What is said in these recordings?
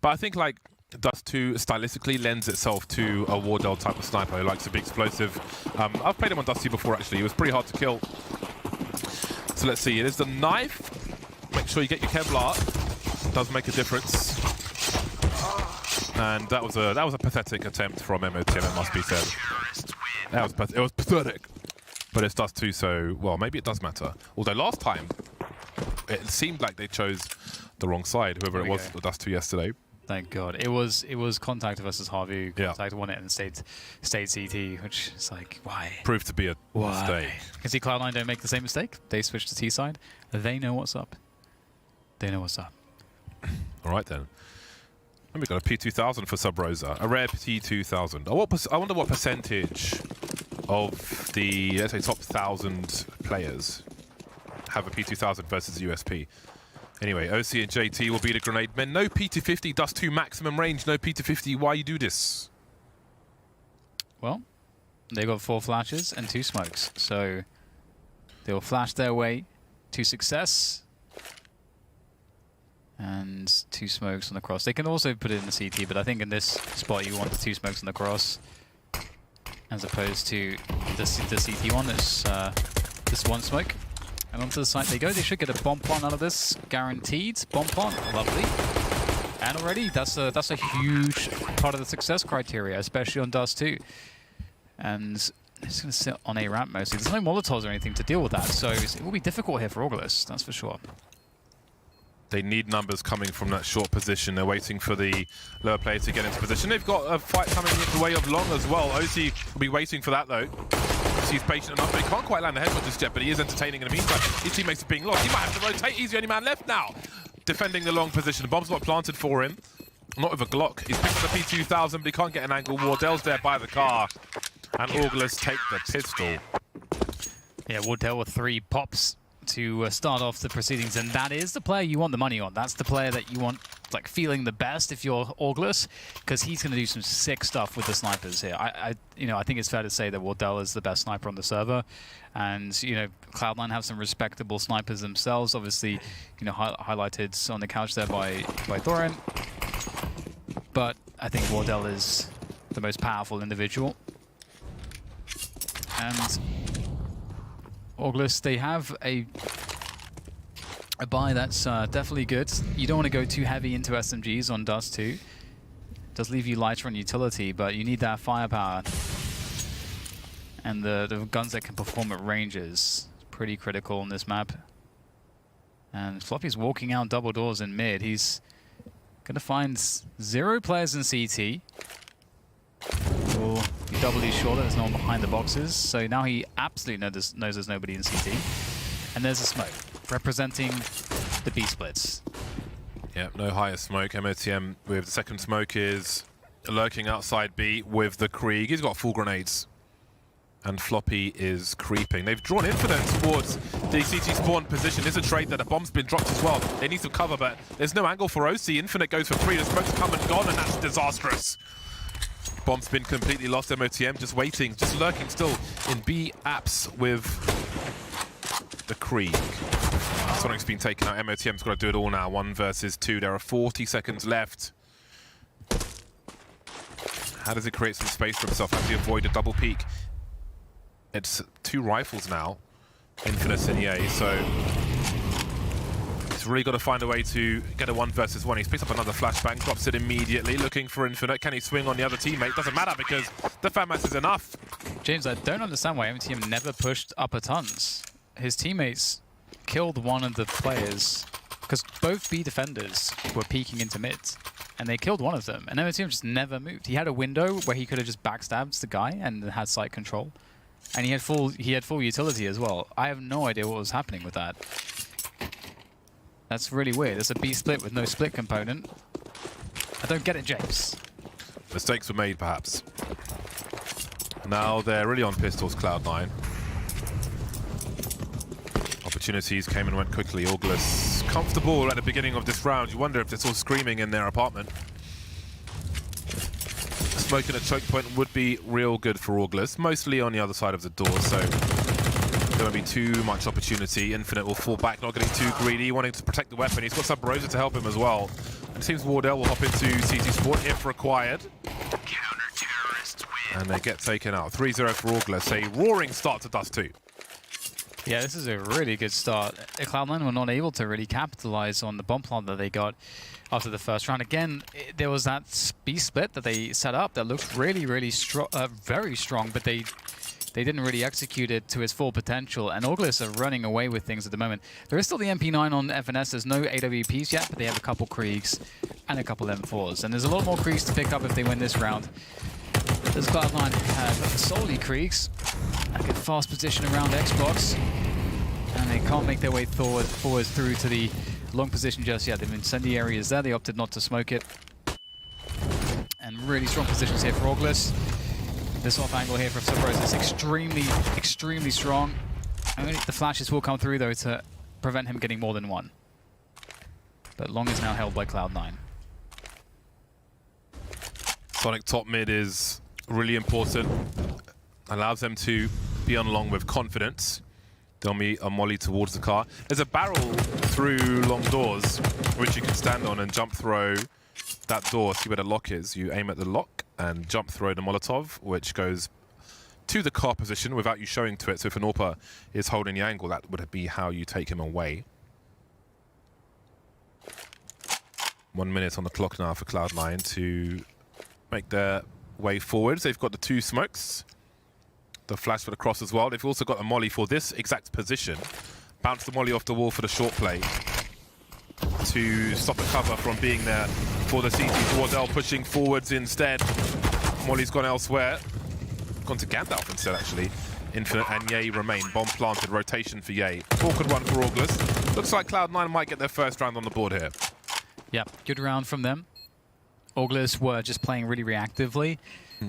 But I think like Dust 2 stylistically lends itself to a Wardell type of sniper who likes to be explosive. I've played him on Dust 2 before actually. He was pretty hard to kill. So let's see. It is the knife. Make sure you get your Kevlar. It does make a difference. And that was a pathetic attempt from MOTM, it must be said. It was pathetic. But it's Dust 2, so well, maybe it does matter. Although last time it seemed like they chose the wrong side, whoever it was at Dust 2 yesterday. Thank God. It was Contact versus Harvey. Contact won it and stayed CT, which is like, why? Proved to be a mistake. You can see Cloud9 don't make the same mistake. They switch to T side. They know what's up. They know what's up. All right then. And we got a P2000 for Sub Rosa, a rare P2000. I wonder what percentage of the, let's say, top 1,000 players have a P2000 versus a USP. Anyway, OC and JT will be the grenade men. No P250, Dust 2 maximum range, no P250. Why you do this? Well, they got 4 flashes and 2 smokes, so they'll flash their way to success. And 2 smokes on the cross. They can also put it in the CT, but I think in this spot you want the 2 smokes on the cross, as opposed to the CT one. That's this 1 smoke. And onto the site they go. They should get a bomb plant out of this, guaranteed. Bomb plant, lovely. And already that's a huge part of the success criteria, especially on Dust 2. And it's going to sit on a ramp mostly. There's no Molotovs or anything to deal with that, so it will be difficult here for Orgless, that's for sure. They need numbers coming from that short position. They're waiting for the lower player to get into position. They've got a fight coming in the way of Long as well. OC will be waiting for that though. He's patient enough, but he can't quite land the headshot just yet, but he is entertaining in the meantime. His teammates are being lost. He might have to rotate. He's the only man left now. Defending the long position. The bomb's not planted for him. Not with a Glock. He's picked up the P2000, but he can't get an angle. Wardell's there by the car. And Orgless take the pistol. Yeah, Wardell with 3 pops to start off the proceedings, and that is the player you want the money on. That's the player that you want, like, feeling the best if you're Orgless, because he's going to do some sick stuff with the snipers here. I think it's fair to say that Wardell is the best sniper on the server, and you know, Cloud9 have some respectable snipers themselves. Obviously, you know, highlighted on the couch there by Thorin, but I think Wardell is the most powerful individual. And Orgless, they have a buy that's definitely good. You don't want to go too heavy into SMGs on Dust 2. It does leave you lighter on utility, but you need that firepower. And the guns that can perform at ranges, pretty critical on this map. And Floppy's walking out double doors in mid. He's going to find 0 players in CT. Will be doubly sure that there's no one behind the boxes, so now he absolutely knows there's nobody in CT. And there's a smoke, representing the B splits. Yeah, no higher smoke. MOTM with the second smoke is lurking outside B with the Krieg. He's got full grenades. And Floppy is creeping. They've drawn Infinite towards the CT spawn position. There's a trade that a bomb's been dropped as well. They need some cover, but there's no angle for OC. Infinite goes for 3. The smoke's come and gone, and that's disastrous. Bomb's been completely lost. MOTM just waiting, just lurking still in B apps with the Krieg. Sonic's been taken out. MOTM's got to do it all now. 1 versus 2. There are 40 seconds left. How does he create some space for himself? How does he avoid a double peek? It's 2 rifles now. Infinite and EA, so he's really got to find a way to get a 1 versus 1. He's picked up another flashbang, drops it immediately, looking for Infinite. Can he swing on the other teammate? Doesn't matter because the FAMAS is enough. James, I don't understand why MTM never pushed upper tons. His teammates killed one of the players because both B defenders were peeking into mid, and they killed one of them, and MTM just never moved. He had a window where he could have just backstabbed the guy and had site control, and he had full utility as well. I have no idea what was happening with that. That's really weird. It's a B split with no split component. I don't get it, James. Mistakes were made, perhaps. Now they're really on pistols, Cloud9. Opportunities came and went quickly. Orgless comfortable at the beginning of this round. You wonder if they're still screaming in their apartment. Smoking a choke point would be real good for Orgless, mostly on the other side of the door, so there won't be too much opportunity. Infinite will fall back, not getting too greedy, wanting to protect the weapon. He's got Sub Rosa to help him as well. It seems Wardell will hop into CT Sport if required. And they get taken out. 3-0 for Orgless. A roaring start to Dust 2. Yeah, this is a really good start. Cloud9 were not able to really capitalize on the bomb plant that they got after the first round. Again, there was that B split that they set up that looked really, really very strong, but they didn't really execute it to its full potential, and Orgless are running away with things at the moment. There is still the MP9 on FNS. There's no AWPs yet, but they have a couple Kriegs and a couple M4s, and there's a lot more Kriegs to pick up if they win this round. Does Cloud9 have solely Kriegs? A good fast position around Xbox, and they can't make their way forward through to the long position just yet. The incendiary is there. They opted not to smoke it, and really strong positions here for Orgless. This off angle here from Subros is extremely strong. Only the flashes will come through though to prevent him getting more than one. But long is now held by Cloud9. Sonic top mid is really important. Allows them to be on long with confidence. They'll meet a molly towards the car. There's a barrel through long doors, which you can stand on and jump throw that door. See where the lock is. You aim at the lock and jump throw the Molotov, which goes to the car position without you showing to it. So if an AWPer is holding the angle, that would be how you take him away. 1 minute on the clock now for Cloud9 to make their way forwards. They've got the 2 smokes. The flash for the cross as well. They've also got a molly for this exact position. Bounce the molly off the wall for the short play to stop the cover from being there for the CT. Wardell pushing forwards instead. Molly's gone elsewhere. Gone to Gandalf instead, actually. Infinite and Ye remain. Bomb planted. Rotation for Ye. Awkward one for Orgless. Looks like Cloud9 might get their first round on the board here. Yeah, good round from them. Orgless were just playing really reactively,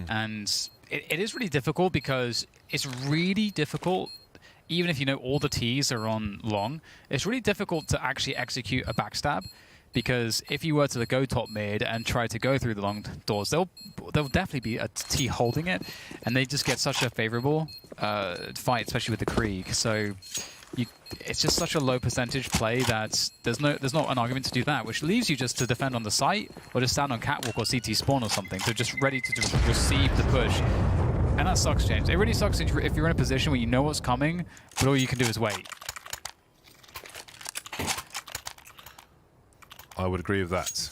and it is really difficult because it's really difficult, even if you know all the T's are on long, it's really difficult to actually execute a backstab, because if you were to go top mid and try to go through the long doors, there'll definitely be a T holding it, and they just get such a favorable fight, especially with the Krieg. So it's just such a low percentage play that there's not an argument to do that, which leaves you just to defend on the site or just stand on catwalk or CT spawn or something. So just ready to just receive the push. And that sucks, James. It really sucks if you're in a position where you know what's coming, but all you can do is wait. I would agree with that.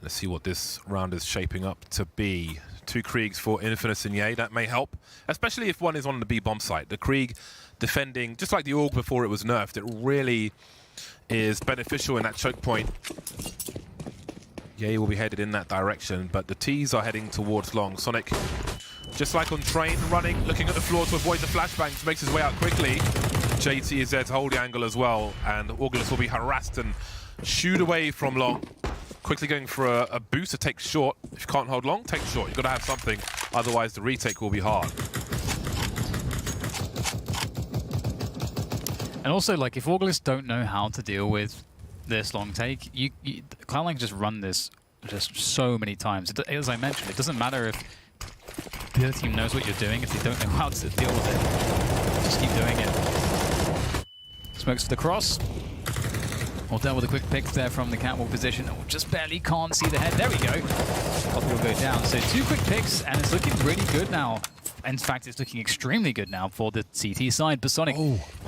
Let's see what this round is shaping up to be. 2 Kriegs for Infinite and Ye. That may help, especially if one is on the B bomb site. The Krieg defending, just like the Org before it was nerfed, it really is beneficial in that choke point. Ye will be headed in that direction, but the T's are heading towards long. Sonic, just like on Train, running, looking at the floor to avoid the flashbangs, makes his way out quickly. JT is there to hold the angle as well, and Orgless will be harassed and shooed away from long. Quickly going for a boost to take short. If you can't hold long, take short. You've got to have something, otherwise the retake will be hard. And also, like, if Orgless don't know how to deal with this long take, Cloud9 can just run this just so many times. As I mentioned, it doesn't matter if the other team knows what you're doing. If they don't know how to deal with it, just keep doing it. Smokes for the cross. Wardell with a quick pick there from the catwalk position. Oh, just barely can't see the head. There we go. Poppy will go down. So 2 quick picks, and it's looking really good now. In fact, it's looking extremely good now for the CT side. But Sonic,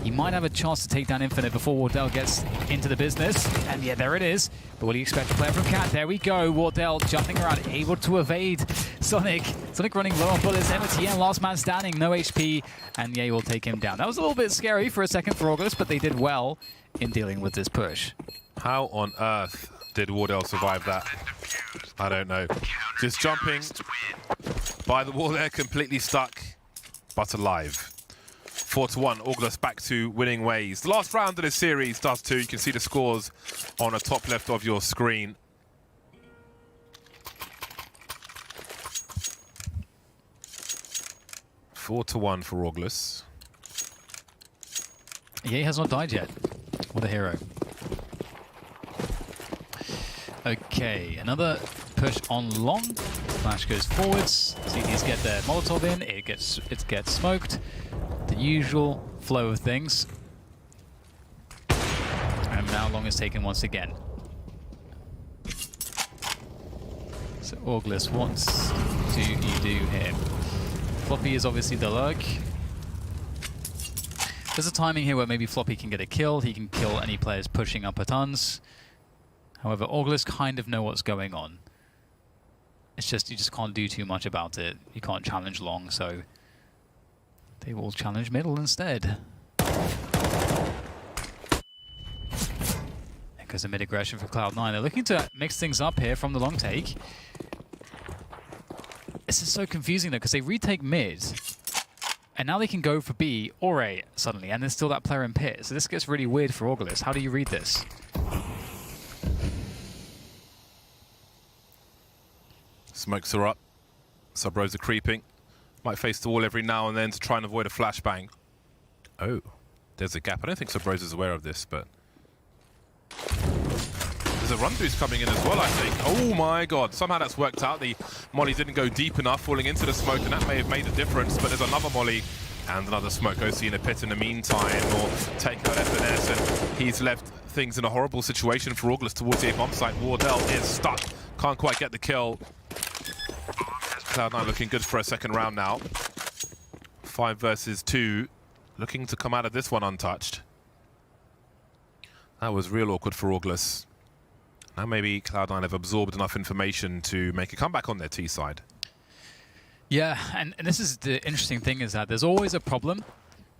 he might have a chance to take down Infinite before Wardell gets into the business. And yeah, there it is. But what do you expect to play from Cat? There we go. Wardell jumping around, able to evade Sonic. Sonic running low on bullets. MTN, last man standing, no HP. And yeah, will take him down. That was a little bit scary for a second for Orgless, but they did well in dealing with this push. How on earth did Wardell survive that? I don't know. Just jumping by the wall there, completely stuck, but alive. 4-1, Orgless back to winning ways. The last round of this series does too. You can see the scores on the top left of your screen. Four to 1 for Orgless. Ye has not died yet. What a hero. Okay, another push on long. Flash goes forwards. CTs get their Molotov in. It gets smoked. The usual flow of things. And now now long is taken once again. So Orgless, what do you do here? Floppy is obviously the lurk. There's a timing here where maybe Floppy can get a kill. He can kill any players pushing up a tons. However, Orgless kind of know what's going on. It's just, you just can't do too much about it. You can't challenge long, so they will challenge middle instead. There goes a mid aggression for Cloud9. They're looking to mix things up here from the long take. This is so confusing though, because they retake mid, and now they can go for B or A suddenly, and there's still that player in pit. So this gets really weird for Orgless. How do you read this? Smokes are up. Sub-Rose are creeping. Might face the wall every now and then to try and avoid a flashbang. Oh, there's a gap. I don't think Sub-Rose is aware of this, but there's a run boost coming in as well, I think. Oh my god, somehow that's worked out. The molly didn't go deep enough, falling into the smoke, and that may have made a difference, but there's another molly and another smoke. OC in a pit in the meantime, or take out FNS, and he's left things in a horrible situation for Orgless towards the A bomb site. Wardell is stuck. Can't quite get the kill. Cloud9 looking good for a second round now. 5 versus 2. Looking to come out of this one untouched. That was real awkward for Orgless. Now maybe Cloud9 have absorbed enough information to make a comeback on their T side. Yeah, and this is the interesting thing, is that there's always a problem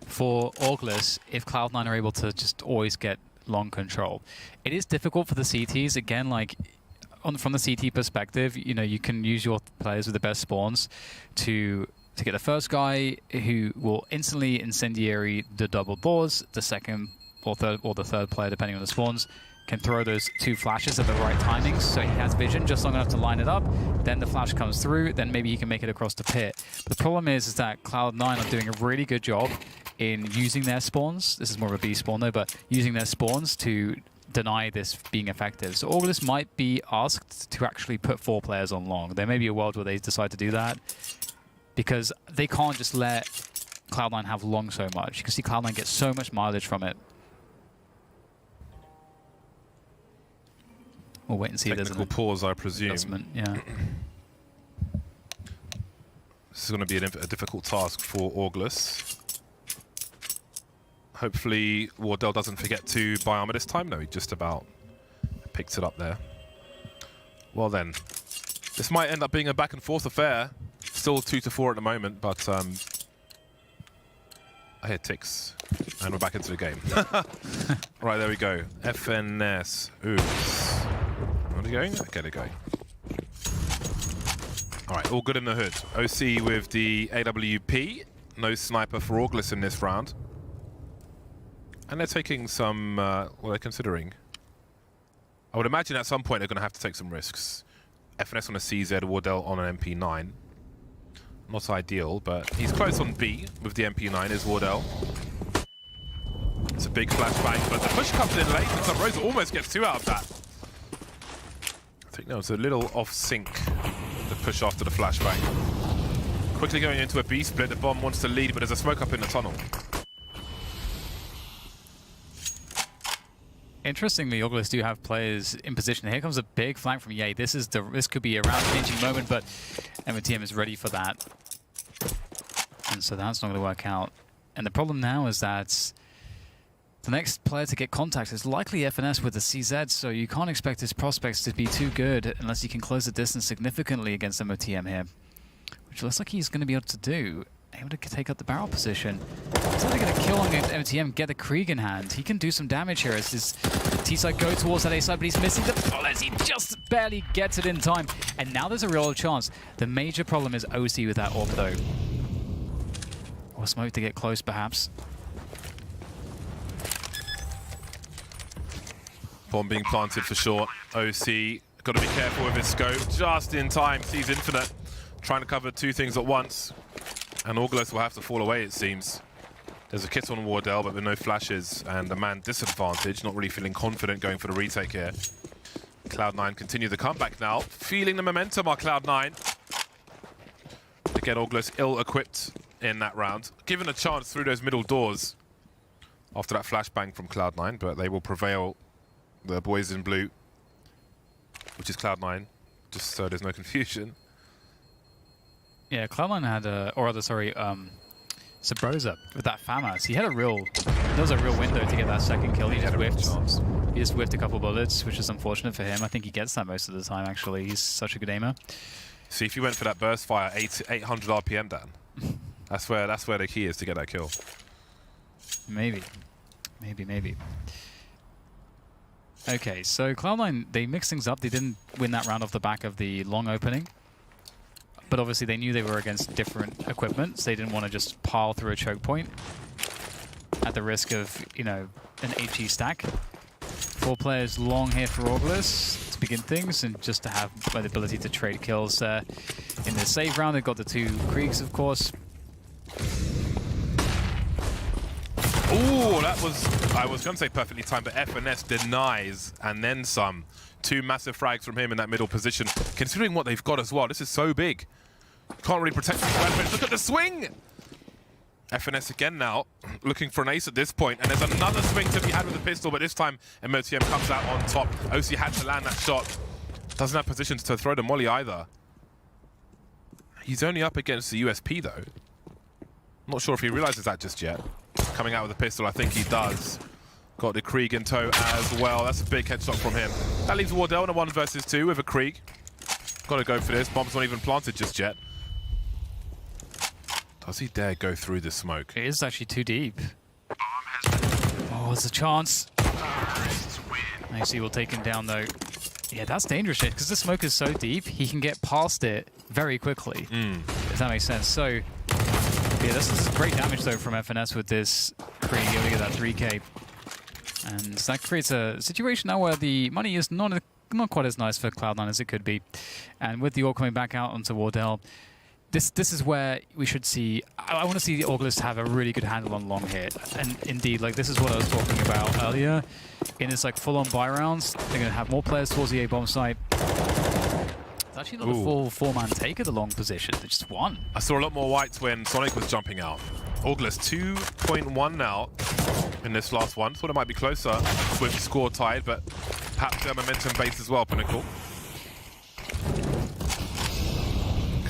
for Orgless if Cloud9 are able to just always get long control. It is difficult for the CTs, again, like from the CT perspective, you know, you can use your players with the best spawns to get the first guy who will instantly incendiary the double doors. The second or the third player, depending on the spawns, can throw those 2 flashes at the right timings, so he has vision just long enough to line it up. Then the flash comes through, then maybe he can make it across the pit. But the problem is that Cloud9 are doing a really good job in using their spawns. This is more of a B spawn though, but using their spawns to deny this being effective. So Orgless might be asked to actually put 4 players on long. There may be a world where they decide to do that, because they can't just let Cloud9 have long so much. You can see Cloud9 get so much mileage from it. We'll wait and see. Technical pause, I presume. Yeah. This is going to be a difficult task for Orgless. Hopefully Wardell doesn't forget to buy armor this time. No, he just about picked it up there. Well then, this might end up being a back and forth affair. Still 2-4 at the moment, but I hear ticks, and we're back into the game. Right, there we go. FNS. Oops. Where are they going? Okay, they're going. All right, all good in the hood. OC with the AWP. No sniper for Orgless in this round. And they're taking some, what they're considering. I would imagine at some point they're going to have to take some risks. FNS on a CZ, Wardell on an MP9. Not ideal, but he's close on B with the MP9 is Wardell. It's a big flashbang, but the push comes in late, and Sub-Rose almost gets 2 out of that. I think that was a little off sync, the push after the flashbang. Quickly going into a B split, the bomb wants to lead, but there's a smoke up in the tunnel. Interestingly, Orgless do have players in position. Here comes a big flank from Ye. This could be a round-changing moment, but MTM is ready for that. And so that's not going to work out. And the problem now is that the next player to get contact is likely FNS with the CZ, so you can't expect his prospects to be too good unless he can close the distance significantly against MOTM here, which looks like he's going to be able to do. Able to take up the barrel position. He's only going to kill against MTM, get the Krieg in hand. He can do some damage here as his T-side go towards that A-side, but he's missing the bullets. He just barely gets it in time. And now there's a real chance. The major problem is OC with that AWP though. Or smoke to get close perhaps. Bomb being planted for sure. OC, got to be careful with his scope. Just in time, sees Infinite. Trying to cover 2 things at once. And Orgless will have to fall away, it seems. There's a kit on Wardell, but with no flashes, and a man disadvantage, not really feeling confident going for the retake here. Cloud9 continue the comeback now. Feeling the momentum are Cloud9. Again, Orgless ill-equipped in that round. Given a chance through those middle doors after that flashbang from Cloud9, but they will prevail the boys in blue, which is Cloud9, just so there's no confusion. Yeah, Cloud9 had, or rather, sorry, Sabrosa with that FAMAS. He had there was a real window to get that second kill. He just whiffed. He just whiffed a couple bullets, which is unfortunate for him. I think he gets that most of the time, actually. He's such a good aimer. See, if you went for that burst fire, 800 RPM, Dan. That's where the key is to get that kill. Maybe. Okay, so Cloud9, they mixed things up. They didn't win that round off the back of the long opening. But obviously they knew they were against different equipment, so they didn't want to just pile through a choke point at the risk of, you know, an HE stack. 4 players long here for Orgless to begin things, and just to have the ability to trade kills in the save round. They've got the 2 Kriegs, of course. Ooh, that was, I was going to say perfectly timed, but FNS denies, and then some. 2 massive frags from him in that middle position. Considering what they've got as well, this is so big. Can't really protect these weapons. Look at the swing! FNS again now, looking for an ace at this point, and there's another swing to be had with the pistol, but this time MOTM comes out on top. OC had to land that shot. Doesn't have positions to throw the molly either. He's only up against the USP though. Not sure if he realizes that just yet. Coming out with a pistol, I think he does. Got the Krieg in tow as well. That's a big headshot from him. That leaves Wardell in a 1 versus 2 with a Krieg. Got to go for this. Bomb's not even planted just yet. Does he dare go through the smoke? It is actually too deep. Oh, there's a chance. AC will take him down though. Yeah, that's dangerous shit, because the smoke is so deep, he can get past it very quickly. If that makes sense. So, yeah, this is great damage though from FNS with this Krieg. You only get that 3k. And that creates a situation now where the money is not quite as nice for Cloud9 as it could be. And with the Orc coming back out onto Wardell, this is where we should see... I want to see the Orgless have a really good handle on long hit. And indeed, like, this is what I was talking about earlier. In this like full-on buy rounds, they're going to have more players towards the A-bomb site. It's actually not a full 4-man take at the long position. They just won. I saw a lot more whites when Sonic was jumping out. Orgless 2.1 now in this last one. Thought it might be closer with score tied, but perhaps they're momentum based as well, Pinnacle.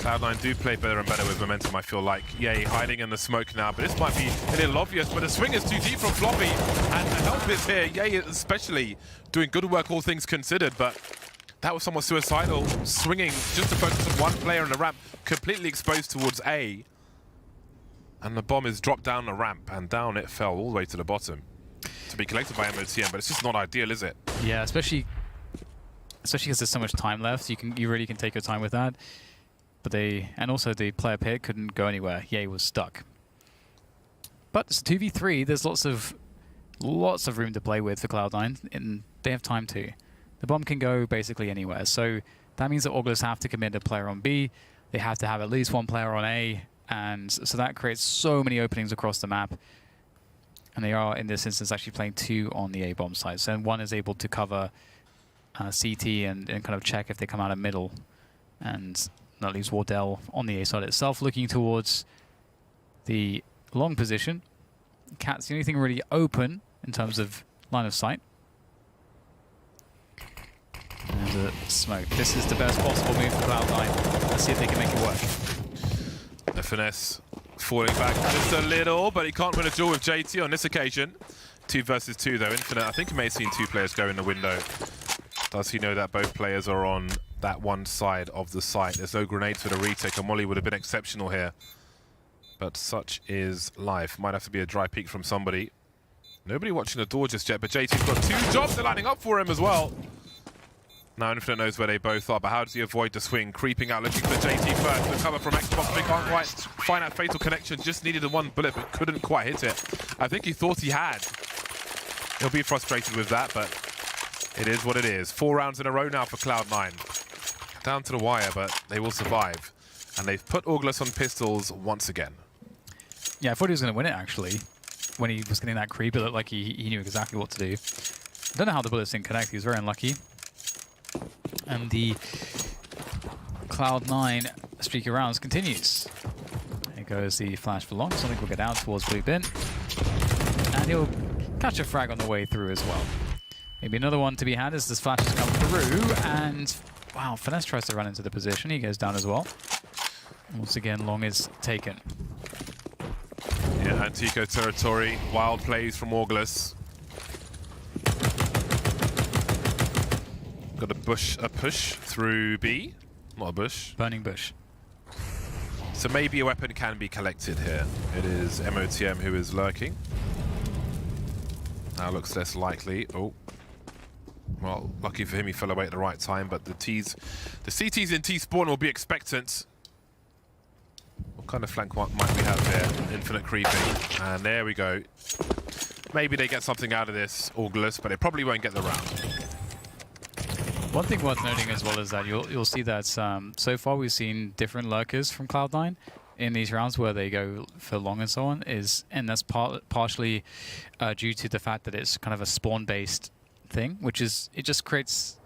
Cloud9 do play better and better with momentum, I feel like. Yay, hiding in the smoke now, but this might be a little obvious, but the swing is too deep from Floppy, and the help is here. Yay, especially doing good work, all things considered, but that was somewhat suicidal, swinging just to focus on one player in the ramp, completely exposed towards A. And the bomb is dropped down the ramp, and down it fell all the way to the bottom to be collected by MOTM, but it's just not ideal, is it? Yeah, especially because there's so much time left. You really can take your time with that. But and also the player pit couldn't go anywhere. Ye was stuck. But it's 2v3. There's lots of room to play with for Cloud9, and they have time to. The bomb can go basically anywhere. So that means that Orgless have to commit a player on B. They have to have at least 1 player on A. And so that creates so many openings across the map. And they are, in this instance, actually playing 2 on the A-bomb side. So 1 is able to cover CT and kind of check if they come out of middle. And that leaves Wardell on the A side itself, looking towards the long position. Cat's the only thing really open in terms of line of sight. And there's a smoke. This is the best possible move for Cloud9. Let's see if they can make it work. FNS falling back just a little, but he can't win a duel with JT on this occasion. 2 versus 2 though, Infinite. I think he may have seen 2 players go in the window. Does he know that both players are on that one side of the site? There's no grenades for the retake, and Molly would have been exceptional here. But such is life. Might have to be a dry peek from somebody. Nobody watching the door just yet, but JT's got 2 jobs they're lining up for him as well. Now Infinite knows where they both are, but how does he avoid the swing? Creeping out, looking for JT first. The cover from Xbox, they can't quite find that fatal connection. Just needed the 1 bullet, but couldn't quite hit it. I think he thought he had. He'll be frustrated with that, but it is what it is. 4 rounds in a row now for Cloud9. Down to the wire, but they will survive. And they've put Orgless on pistols once again. Yeah, I thought he was going to win it, actually. When he was getting that creep, it looked like he knew exactly what to do. I don't know how the bullets didn't connect. He was very unlucky. And the Cloud9 streak of rounds continues. Here goes the flash for long. Something will get out towards blue bin. And he'll catch a frag on the way through as well. Maybe another one to be had as this flashes come through, and wow, Finesse tries to run into the position. He goes down as well. Once again, long is taken. Yeah, Antico territory. Wild plays from Orgless. Got a push through B. Not a bush. Burning bush. So maybe a weapon can be collected here. It is MOTM who is lurking. Now looks less likely. Oh. Well, lucky for him, he fell away at the right time, but the CTs in T spawn will be expectant. What kind of flank might we have here? Infinite creeping. And there we go. Maybe they get something out of this, Orgless, but it probably won't get the round. One thing worth noting as well is that you'll see that so far we've seen different lurkers from Cloud9 in these rounds where they go for long and so on, and that's partially due to the fact that it's kind of a spawn-based thing, which is, it just creates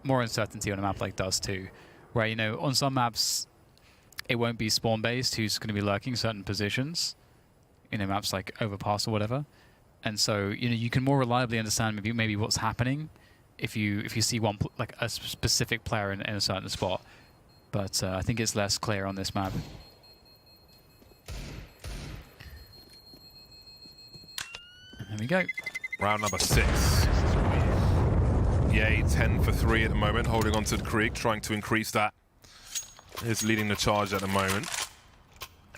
more uncertainty on a map like Dust 2, where, you know, on some maps it won't be spawn-based who's going to be lurking certain positions, you know, maps like Overpass or whatever, and so, you know, you can more reliably understand maybe what's happening if you see one like a specific player in a certain spot, but I think it's less clear on this map. And there we go. Round number 6. Yay, 10 for 3 at the moment, holding on to the Krieg, trying to increase that. Is leading the charge at the moment.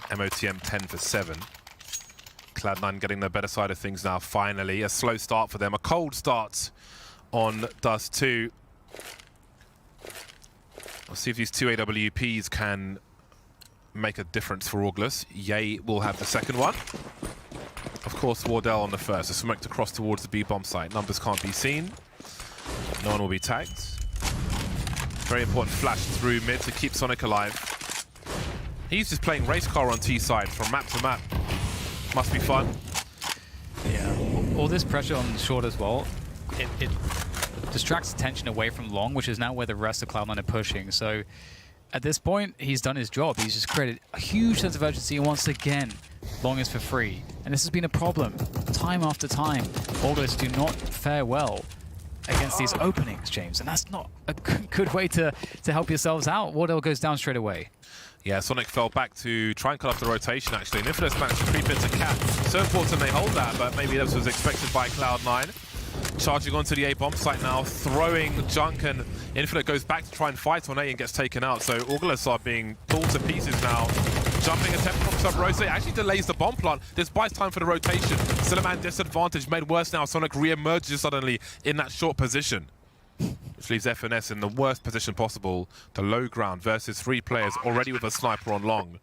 MOTM 10 for 7. Cloud9 getting the better side of things now, finally. A slow start for them, a cold start on Dust 2. I'll see if these two AWPs can make a difference for Orgless. Yay will have the second one. Of course, Wardell on the first. A smoked across towards the B bomb site. Numbers can't be seen. No one will be tagged. Very important flash through mid to keep Sonic alive. He's just playing race car on T side from map to map. Must be fun. Yeah, all this pressure on short as well, it distracts attention away from long, which is now where the rest of Cloud9 are pushing. So at this point, he's done his job. He's just created a huge sense of urgency, and once again, long is for free. And this has been a problem time after time. Orgless do not fare well against these openings, James, and that's not a good way to help yourselves out. Wardell goes down straight away. Yeah, Sonic fell back to try and cut off the rotation, actually. And Infamous managed to creep into Cat. So important they hold that, but maybe this was expected by Cloud9. Charging onto the A bomb site now, throwing junk, and Infinite goes back to try and fight on A and gets taken out. So Orgless are being pulled to pieces now. Jumping attempt from Sub Rose actually delays the bomb plant. This buys time for the rotation. Still a man disadvantage, made worse now. Sonic re-emerges suddenly in that short position, which leaves FNS in the worst position possible. The low ground versus 3 players already with a sniper on long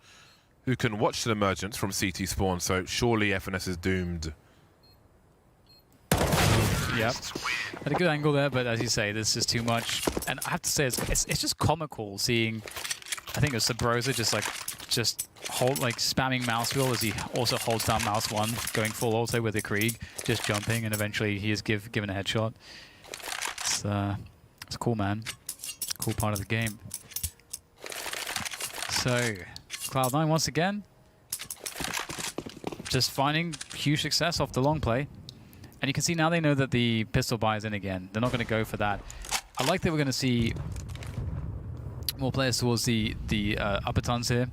who can watch the emergence from CT spawn. So surely FNS is doomed. Yep. Had a good angle there, but as you say, this is too much. And I have to say, it's just comical seeing, I think it was Sabrosa just hold, like, spamming mouse wheel as he also holds down mouse 1, going full auto with the Krieg, just jumping, and eventually he is given a headshot. It's cool, man. Cool part of the game. So, Cloud9 once again, just finding huge success off the long play. And you can see now they know that the pistol buy is in again. They're not going to go for that. I like that we're going to see more players towards the upper tons here.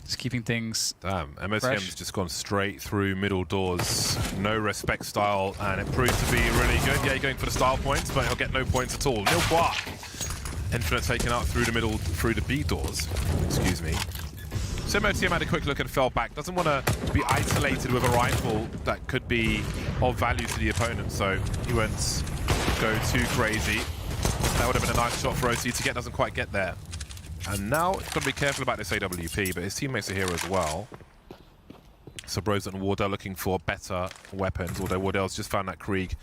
Just keeping things Damn, MSM's fresh. just gone straight through middle doors. No respect style, and it proved to be really good. Yeah, going for the style points, but he'll get no points at all. Nil bar. Infinite taken out through the middle, through the B doors. Excuse me. So MOTM had a quick look and fell back. Doesn't want to be isolated with a rifle that could be of value to the opponent, so he won't go too crazy. That would have been a nice shot for OC to get, doesn't quite get there. And now he's got to be careful about this AWP, but his teammates are here as well. So Bros and Wardell looking for better weapons, although Wardell's just found that Krieg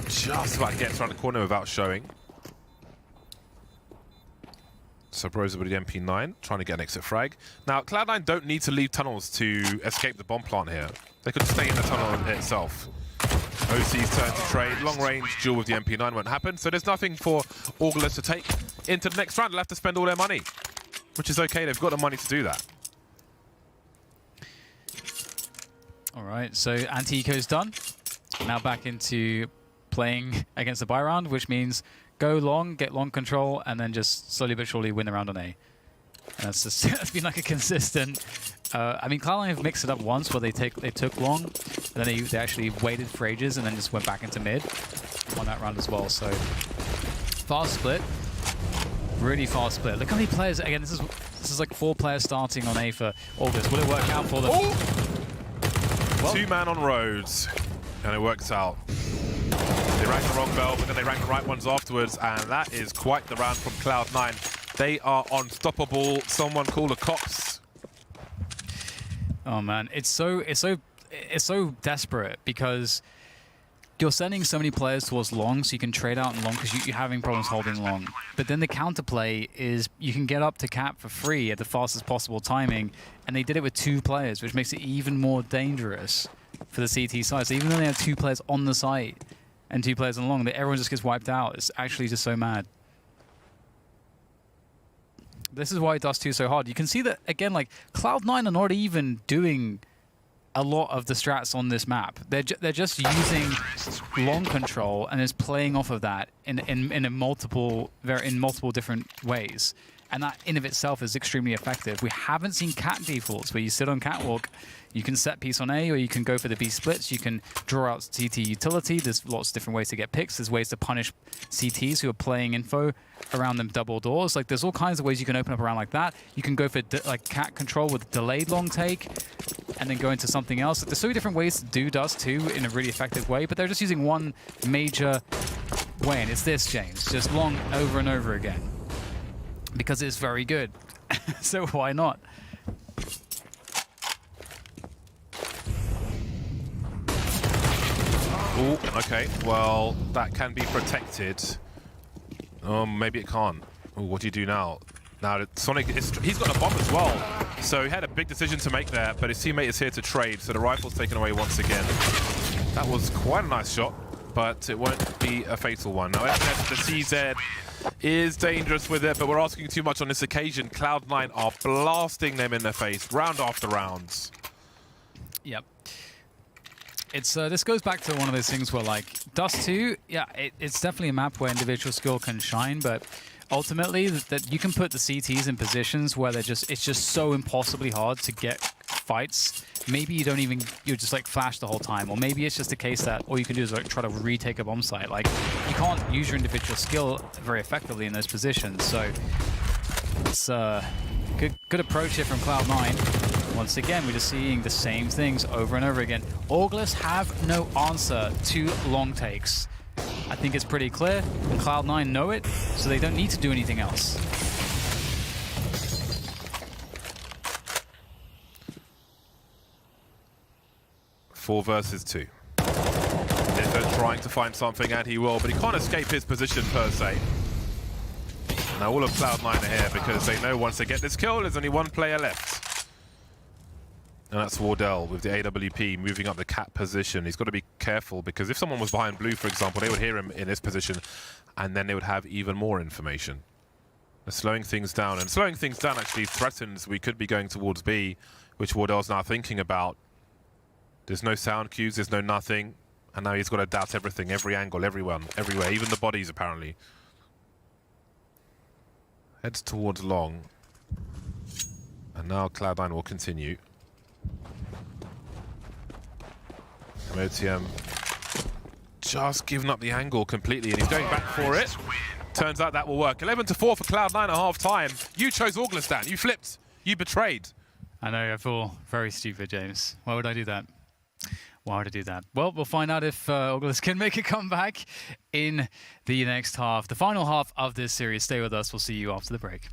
just about gets around the corner without showing. So Bros with the MP9, trying to get an exit frag. Now, Cloud9 don't need to leave tunnels to escape the bomb plant here. They could stay in the tunnel itself. OC's turn to trade. Long range duel with the MP9 won't happen, so there's nothing for Orgless to take into the next round. They'll have to spend all their money, which is okay. They've got the money to do that. All right, so anti-eco's done. Now back into playing against the buy round, which means go long, get long control, and then just slowly but surely win the round on A. And that's just that's been like a consistent. I mean, Cloud9 have mixed it up once where they took long, and then they actually waited for ages and then just went back into mid on that round as well. So fast split, really fast split. Look how many players. Again, this is like 4 players starting on A for Orgless. Will it work out for them? Well, 2-man on Rhodes, and it works out. They rang the wrong bell, but then they rang the right ones afterwards, and that is quite the round from Cloud9. They are unstoppable. Someone call the cops. Oh man, it's so desperate because you're sending so many players towards long, so you can trade out in long because you're having problems holding long. But then the counterplay is you can get up to cap for free at the fastest possible timing, and they did it with 2 players, which makes it even more dangerous for the CT side. So even though they have 2 players on the site and 2 players on long, everyone just gets wiped out. It's actually just so mad. This is why Dust 2 is so hard. You can see that, again, like, Cloud9 are not even doing a lot of the strats on this map. They're just using long control and is playing off of that in multiple different ways. And that in of itself is extremely effective. We haven't seen cat defaults where you sit on catwalk, you can set piece on A, or you can go for the B splits, you can draw out CT utility. There's lots of different ways to get picks. There's ways to punish CTs who are playing info around them double doors. Like, there's all kinds of ways you can open up around like that. You can go for like cat control with delayed long take and then go into something else. There's so many different ways to do Dust 2 in a really effective way, but they're just using one major way, and it's this, James. Just long over and over again. Because it's very good. So why not? Oh, okay. Well, that can be protected. Maybe it can't. Oh, what do you do now? Now, Sonic, he's got a bomb as well. So he had a big decision to make there, but his teammate is here to trade, so the rifle's taken away once again. That was quite a nice shot, but it won't be a fatal one. Now, FNS, the CZ is dangerous with it, but we're asking too much on this occasion. Cloud9 are blasting them in the face, round after round. Yep. It's this goes back to one of those things where, like, Dust 2, yeah, it's definitely a map where individual skill can shine, but ultimately that you can put the CTs in positions where it's just so impossibly hard to get fights. Maybe you're just like flash the whole time, or maybe it's just a case that all you can do is like try to retake a bomb site. Like, you can't use your individual skill very effectively in those positions. So it's a good approach here from Cloud9. Once again, we're just seeing the same things over and over again. Orgless have no answer to long takes. I think it's pretty clear, and Cloud9 know it, so they don't need to do anything else. Four versus 2. Nitto trying to find something, and he will, but he can't escape his position per se. Now all of Cloud9 are here because they know once they get this kill, there's only one player left. And that's Wardell with the AWP moving up the cat position. He's got to be careful because if someone was behind blue, for example, they would hear him in this position, and then they would have even more information. They're slowing things down, and slowing things down actually threatens we could be going towards B, which Wardell's now thinking about. There's no sound cues, there's no nothing, and now he's got to doubt everything, every angle, everyone, everywhere, even the bodies apparently. Heads towards long, and now Cloud9 will continue. MOTM just giving up the angle completely, and he's going back for it. Turns out that will work. 11-4 for Cloud9 at half time. You chose Orgless, Dan. You flipped. You betrayed. I know, I feel very stupid, James. Why would I do that? Why would I do that? Well, we'll find out if Orgless can make a comeback in the next half. The final half of this series. Stay with us. We'll see you after the break.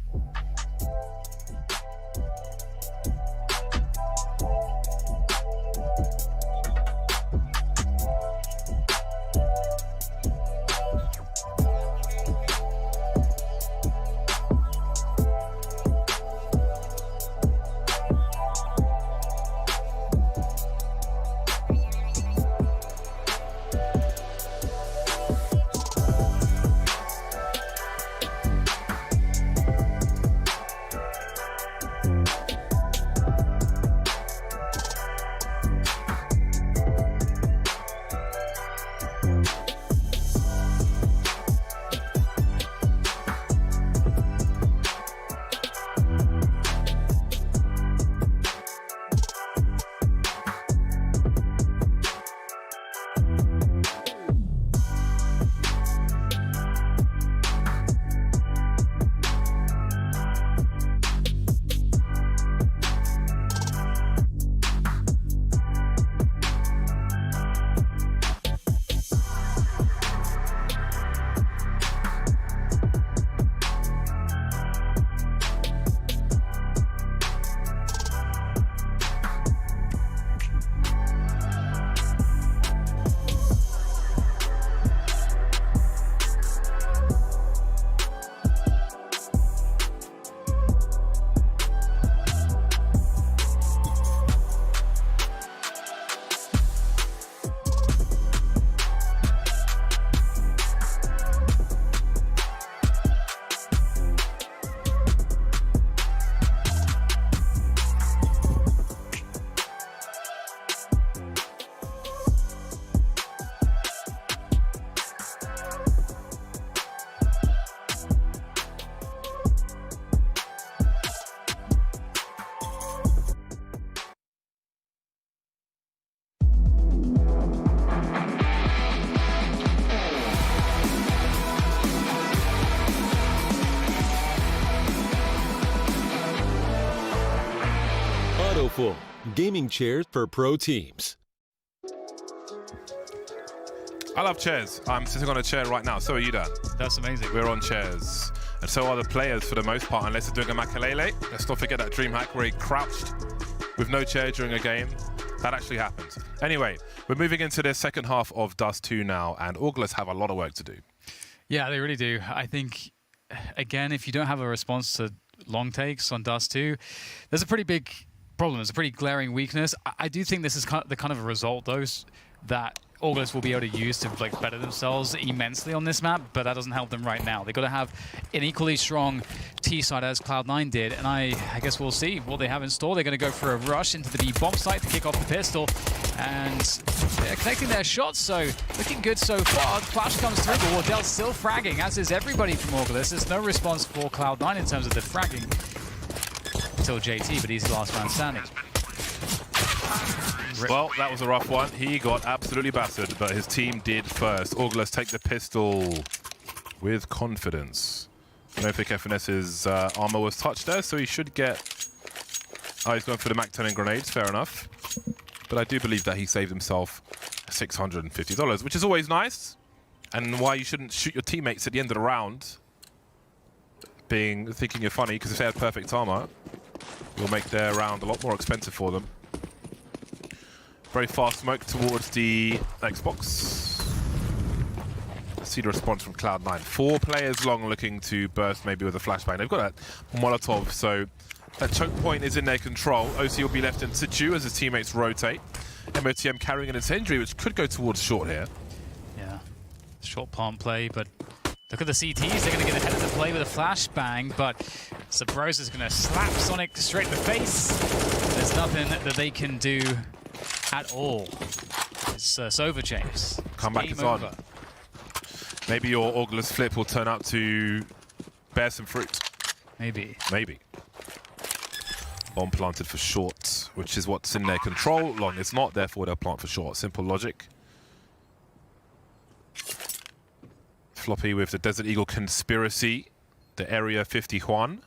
full. Gaming chairs for pro teams. I love chairs. I'm sitting on a chair right now. So are you, Dan. That's amazing. We're on chairs. And so are the players for the most part, unless they're doing a makalele. Let's not forget that dream hack where he crouched with no chair during a game. That actually happened. Anyway, we're moving into the second half of Dust 2 now, and Orgless have a lot of work to do. Yeah, they really do. I think, again, if you don't have a response to long takes on Dust 2, there's a pretty big problem. There's a pretty glaring weakness. I do think this is the kind of a result, though, that Orgless will be able to use to better themselves immensely on this map, but that doesn't help them right now. They've got to have an equally strong T side as Cloud9 did, and I guess we'll see what they have in store. They're going to go for a rush into the B bomb site to kick off the pistol, and they're connecting their shots, so looking good so far. The flash comes through, but Wardell's still fragging, as is everybody from Orgless. There's no response for Cloud9 in terms of the fragging until JT, but he's the last man standing. Well, that was a rough one. He got absolutely battered, but his team did first. Orgless take the pistol with confidence. No think FNS's armor was touched there, so he should get... Oh, he's going for the MAC-10 and grenades, fair enough. But I do believe that he saved himself $650, which is always nice. And why you shouldn't shoot your teammates at the end of the round, thinking you're funny, because if they had perfect armor, you'll make their round a lot more expensive for them. Very fast smoke towards the Xbox. See the response from Cloud9. 4 players long looking to burst maybe with a flashbang. They've got that Molotov, so that choke point is in their control. OC will be left in situ as his teammates rotate. MOTM carrying an incendiary, which could go towards short here. Yeah, short palm play, but look at the CTs. They're going to get ahead of the play with a flashbang, but Sabros is going to slap Sonic straight in the face. There's nothing that they can do at all. It's over, James. Comeback is on. Maybe your Orgless flip will turn out to bear some fruit. Maybe. Maybe. Bomb planted for short, which is what's in their control. Long is not, therefore they'll plant for short. Simple logic. Floppy with the Desert Eagle conspiracy. The Area 51.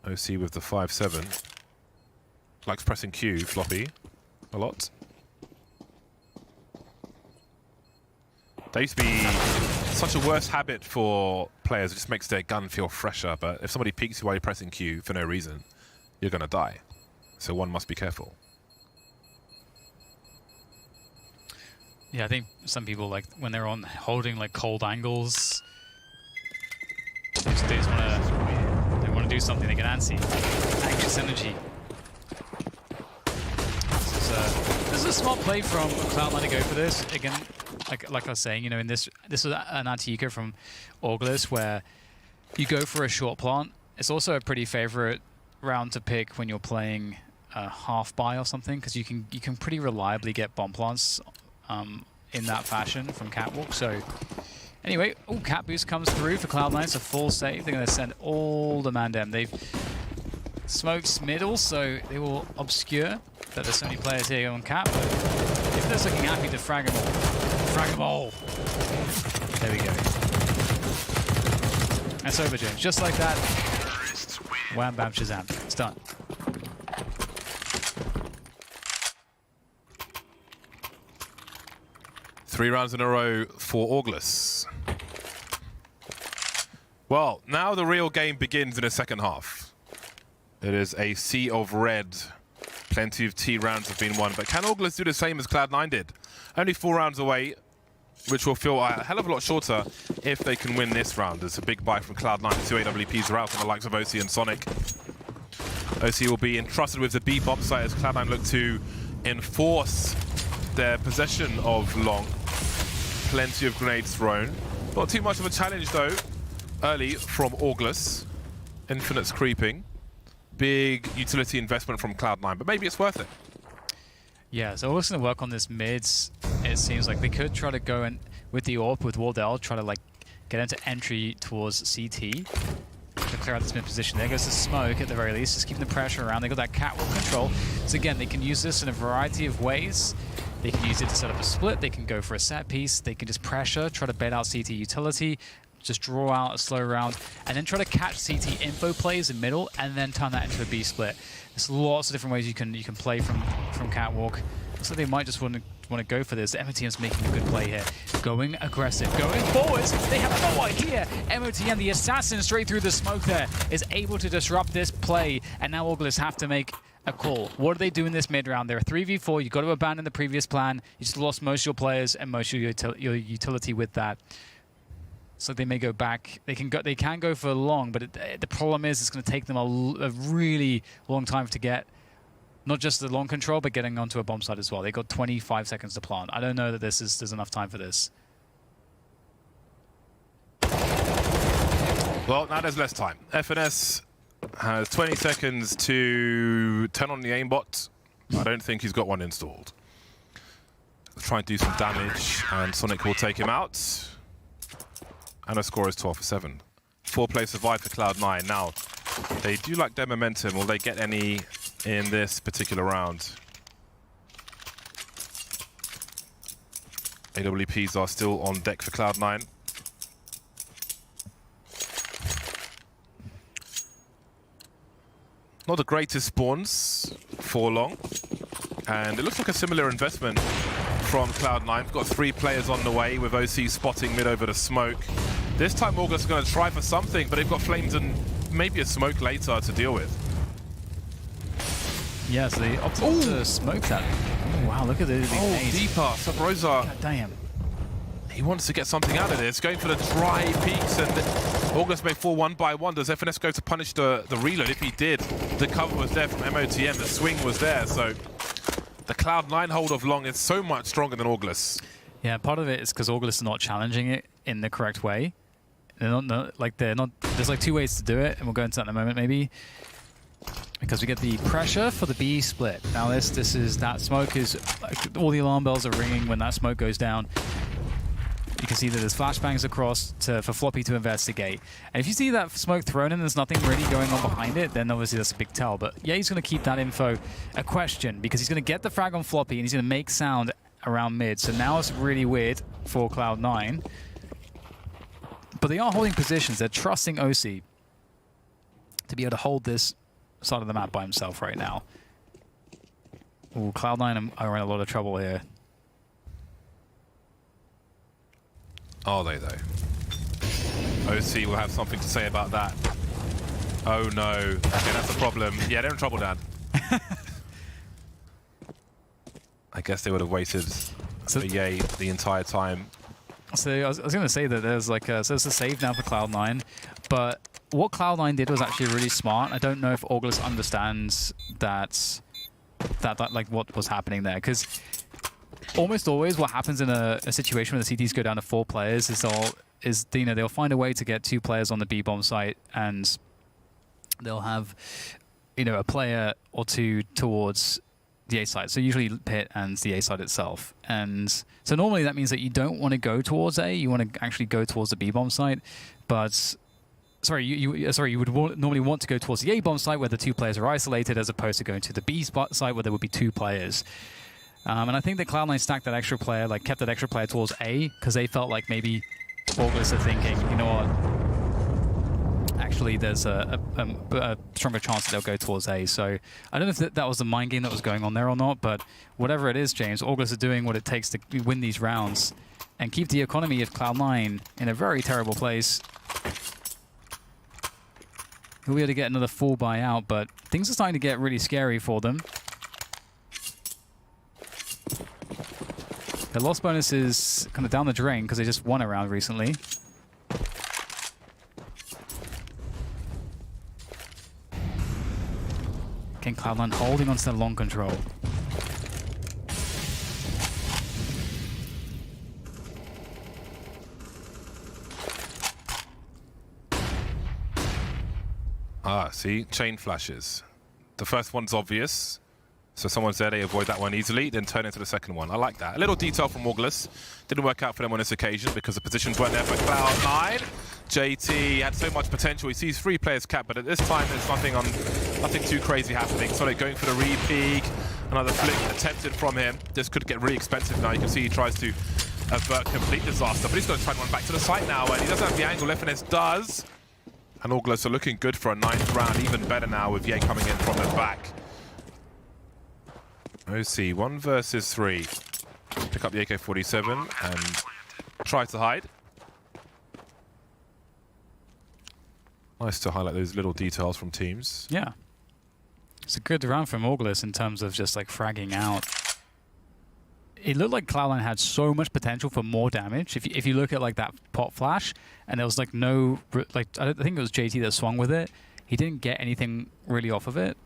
OC with the 5-7. Likes pressing Q, Floppy, a lot. That used to be such a worse habit for players. It just makes their gun feel fresher. But if somebody peeks you while you're pressing Q for no reason, you're going to die. So one must be careful. Yeah, I think some people, like, when they're on holding, like, cold angles, they just want to do something they get antsy. Anxious energy. This is a smart play from Cloud9 to go for this. Again, like I was saying, you know, in this is an anti-eco from Orgless where you go for a short plant. It's also a pretty favorite round to pick when you're playing half buy or something, because you can pretty reliably get bomb plants in that fashion from Catwalk. So anyway, Cat Boost comes through for Cloud9. It's a full save. They're going to send all the Mandem. They've smoked middle, so they will obscure that there's so many players here on Cat. But if they're looking happy to frag them all. Frag them all. There we go. That's over, James. Just like that. Wham, bam, shazam. It's done. Three rounds in a row for Orgless. Well, now the real game begins in the second half. It is a sea of red. Plenty of T rounds have been won, but can Orgless do the same as Cloud9 did? Only 4 rounds away, which will feel a hell of a lot shorter if they can win this round. There's a big buy from Cloud9. 2 AWPs are out from the likes of OC and Sonic. OC will be entrusted with the B bomb site as Cloud9 look to enforce their possession of long. Plenty of grenades thrown. Not too much of a challenge though, early from Orgless. Infinite's creeping. Big utility investment from Cloud9, but maybe it's worth it. Yeah, so we're going to work on this mids. It seems like they could try to go in with the AWP with Wardell, try to like get into entry towards CT to clear out this mid position. There goes the smoke at the very least, just keeping the pressure around. They got that catwalk control. So again, they can use this in a variety of ways. They can use it to set up a split. They can go for a set piece. They can just pressure, try to bait out CT utility, just draw out a slow round, and then try to catch CT info plays in middle, and then turn that into a B split. There's lots of different ways you can play from Catwalk. So they might just want to go for this. MOTM's making a good play here. Going aggressive, going forwards. They have no idea. MOTM, the assassin straight through the smoke there, is able to disrupt this play. And now Orgless have to make a call. What do they do in this mid round? They're a 3v4. You've got to abandon the previous plan. You just lost most of your players and most of your utility with that. So they may go back. They can go for long, but the problem is it's going to take them a really long time to get not just the long control, but getting onto a bomb site as well. They got 25 seconds to plant. I don't know that there's enough time for this. Well, now there's less time. FNS has 20 seconds to turn on the aimbot. I don't think he's got one installed. Let's try and do some damage, and Sonic will take him out. And the score is 12 for 7. 4 players survive for Cloud9. Now, they do like their momentum. Will they get any in this particular round? AWPs are still on deck for Cloud9. Not the greatest spawns for long. And it looks like a similar investment from Cloud9. We've got 3 players on the way with OC spotting mid over the smoke. This time Orgless is going to try for something, but they've got flames and maybe a smoke later to deal with. Yeah, so they opted to smoke that. Oh, wow, look at these nades. Deeper. Sub-Rosa. God damn. He wants to get something out of this, going for the dry peaks, and Orgless may fall one by one. Does FNS go to punish the reload? If he did, the cover was there from MOTM, the swing was there, so the Cloud9 hold of long is so much stronger than Orgless. Yeah, part of it is because Orgless is not challenging it in the correct way. They're not. There's like 2 ways to do it, and we'll go into that in a moment, maybe. Because we get the pressure for the B split. Now that smoke is like, all the alarm bells are ringing when that smoke goes down. You can see that there's flashbangs across for Floppy to investigate. And if you see that smoke thrown in, there's nothing really going on behind it, then obviously that's a big tell. But yeah, he's going to keep that info a question because he's going to get the frag on Floppy and he's going to make sound around mid. So now it's really weird for Cloud9. But they are holding positions. They're trusting OC to be able to hold this side of the map by himself right now. Ooh, Cloud9 are in a lot of trouble here. Are they, though? OC will have something to say about that. Oh, no. Okay, that's a problem. Yeah, they're in trouble, Dan. I guess they would have waited for Ye the entire time. So I was going to say that there's like so it's a save now for Cloud9, but what Cloud9 did was actually really smart. I don't know if Orgless understands that like what was happening there, because almost always what happens in a situation where the CTs go down to 4 players is they'll find a way to get 2 players on the B bomb site, and they'll have a player or 2 towards the A side. So usually Pit and the A side itself. And so normally that means that you don't want to go towards A, you want to actually go towards the B bomb site. But you would normally want to go towards the A bomb site where the 2 players are isolated, as opposed to going to the B site where there would be 2 players. And I think that Cloud9 stacked that extra player, like kept that extra player towards A, because they felt like maybe Orgless are thinking, you know what, actually there's a stronger chance that they'll go towards A. So I don't know if that was the mind game that was going on there or not, but whatever it is, James, Orgless are doing what it takes to win these rounds and keep the economy of Cloud9 in a very terrible place. He'll be able to get another full buy out, but things are starting to get really scary for them. Their loss bonus is kind of down the drain because they just won a round recently. Again, Cloud9 holding onto their long control. Ah, see? Chain flashes. The first one's obvious. So someone's there, they avoid that one easily, then turn into the second one. I like that. A little detail from Orgless. Didn't work out for them on this occasion because the positions weren't there for Cloud9. JT had so much potential. He sees 3 players capped, but at this time there's nothing too crazy happening. Sonic going for the re-peek. Another flick attempted from him. This could get really expensive now. You can see he tries to avert complete disaster, but he's going to try to run back to the site now, and he doesn't have the angle. FNS does. And Orgless are looking good for a 9th round, even better now with Ye coming in from the back. OC, 1 versus 3. Pick up the AK-47 and try to hide. Nice to highlight those little details from teams. Yeah. It's a good round from Orgless in terms of just like fragging out. It looked like Cloud9 had so much potential for more damage. If you look at like that pot flash, and there was like no, like I think it was JT that swung with it. He didn't get anything really off of it.